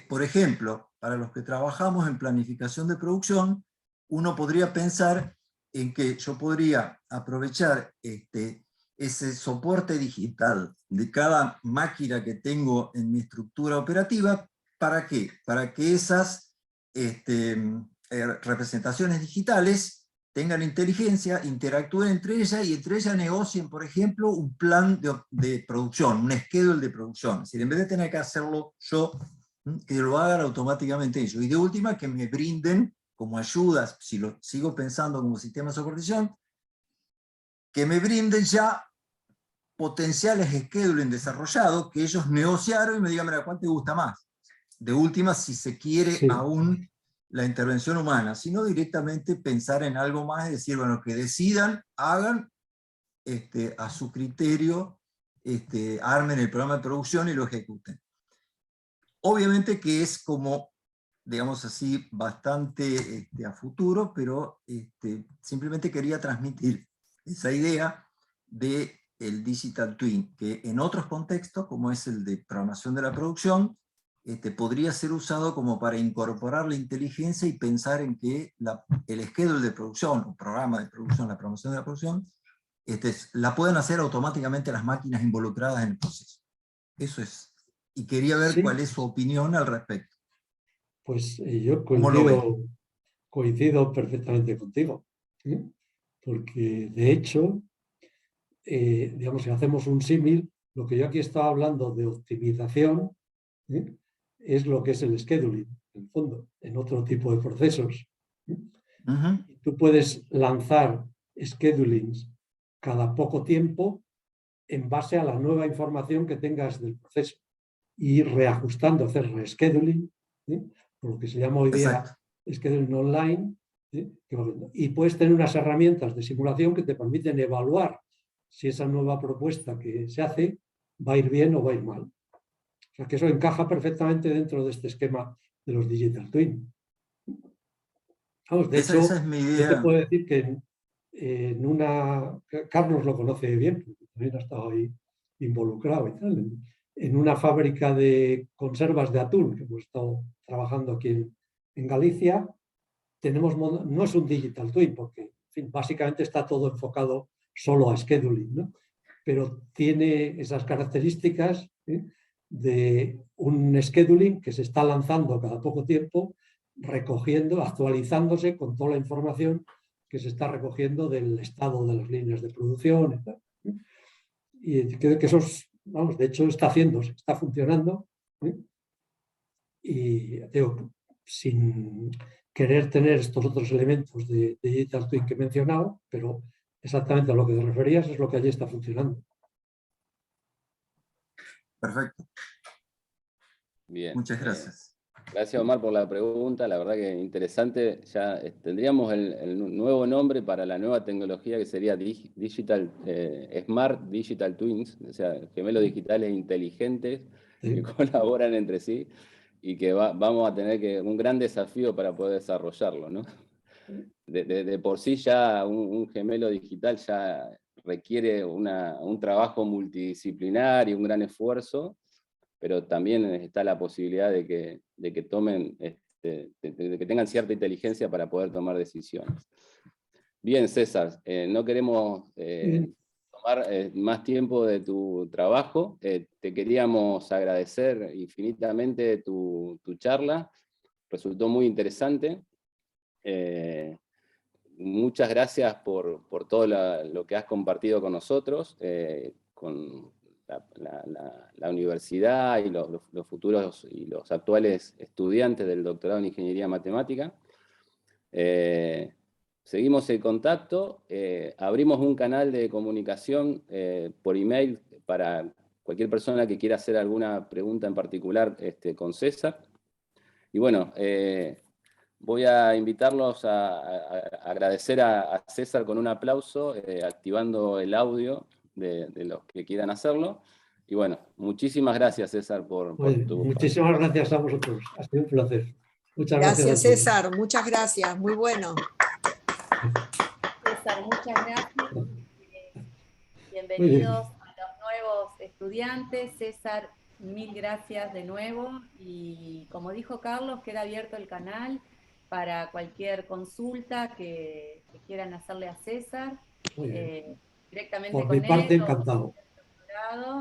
Por ejemplo, para los que trabajamos en planificación de producción, uno podría pensar en que yo podría aprovechar ese soporte digital de cada máquina que tengo en mi estructura operativa. ¿Para qué? Para que esas representaciones digitales tengan inteligencia, interactúen entre ellas y entre ellas negocien, por ejemplo, un plan de producción, un schedule de producción. Es decir, en vez de tener que hacerlo yo, que lo hagan automáticamente ellos. Y de última, que me brinden como ayudas, si lo sigo pensando como sistema de supervisión, que me brinden ya potenciales scheduling desarrollados que ellos negociaron y me digan, mira, ¿cuál te gusta más? De última, si se quiere Sí. aún la intervención humana, sino directamente pensar en algo más, es decir, bueno, que decidan, hagan a su criterio, armen el programa de producción y lo ejecuten. Obviamente que es como, digamos así, bastante a futuro, pero simplemente quería transmitir esa idea de el Digital Twin, que en otros contextos, como es el de programación de la producción, podría ser usado como para incorporar la inteligencia y pensar en que el schedule de producción, o programa de producción, la programación de la producción, la pueden hacer automáticamente las máquinas involucradas en el proceso. Eso es. Y quería ver Sí. cuál es su opinión al respecto. Pues yo ¿Cómo lo ve? coincido perfectamente contigo, ¿eh? Porque de hecho, digamos, si hacemos un símil, lo que yo aquí estaba hablando de optimización, ¿eh? Es lo que es el scheduling, en el fondo, en otro tipo de procesos. ¿Eh? Uh-huh. Tú puedes lanzar schedulings cada poco tiempo en base a la nueva información que tengas del proceso y ir reajustando, hacer rescheduling, ¿eh? Por lo que se llama hoy día Exacto. scheduling online, ¿eh? Y puedes tener unas herramientas de simulación que te permiten evaluar si esa nueva propuesta que se hace va a ir bien o va a ir mal. O sea que eso encaja perfectamente dentro de este esquema de los Digital Twin. Vamos, de Esa hecho, es mi yo te idea. puedo decir que en una... Carlos lo conoce bien, porque también ha estado ahí involucrado y tal. En una fábrica de conservas de atún, que hemos estado trabajando aquí en Galicia, no es un Digital Twin, porque en fin, básicamente está todo enfocado solo a scheduling, ¿no? Pero tiene esas características, ¿eh? De un scheduling que se está lanzando cada poco tiempo, recogiendo, actualizándose con toda la información que se está recogiendo del estado de las líneas de producción y tal, ¿eh? Y creo que eso, vamos, de hecho está haciéndose, está funcionando, ¿eh? Y digo, sin querer tener estos otros elementos de Digital Twin que he mencionado, pero exactamente a lo que te referías es lo que allí está funcionando. Perfecto. Bien. Muchas gracias. Gracias, Omar, por la pregunta. La verdad que interesante. Ya tendríamos el nuevo nombre para la nueva tecnología que sería Smart Digital Twins, o sea, gemelos digitales inteligentes ¿Sí? que colaboran entre sí y que vamos a tener un gran desafío para poder desarrollarlo, ¿no? De por sí ya un gemelo digital ya requiere un trabajo multidisciplinar y un gran esfuerzo, pero también está la posibilidad de que tomen, de que tengan cierta inteligencia para poder tomar decisiones. Bien, César, no queremos tomar más tiempo de tu trabajo. Te queríamos agradecer infinitamente tu charla. Resultó muy interesante. Muchas gracias por todo lo que has compartido con nosotros, con la universidad y los futuros y los actuales estudiantes del doctorado en Ingeniería Matemática. Seguimos el contacto, abrimos un canal de comunicación por email para cualquier persona que quiera hacer alguna pregunta en particular con César. Y bueno, voy a invitarlos a agradecer a César con un aplauso, activando el audio de los que quieran hacerlo. Y bueno, muchísimas gracias, César, por tu... Muchísimas gracias a vosotros. Ha sido un placer. Muchas gracias. Gracias, César. Muchas gracias. Muy bueno. César, muchas gracias. Bienvenidos a los nuevos estudiantes. César, mil gracias de nuevo. Y como dijo Carlos, queda abierto el canal para cualquier consulta que quieran hacerle a César. Directamente por con mi parte, él, encantado.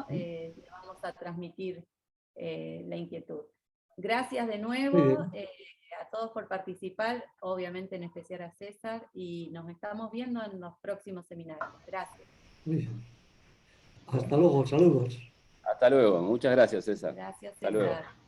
le vamos a transmitir la inquietud. Gracias de nuevo a todos por participar, obviamente en especial a César, y nos estamos viendo en los próximos seminarios. Gracias. Muy bien. Hasta luego, saludos. Hasta luego, muchas gracias, César. Gracias, Hasta luego. César.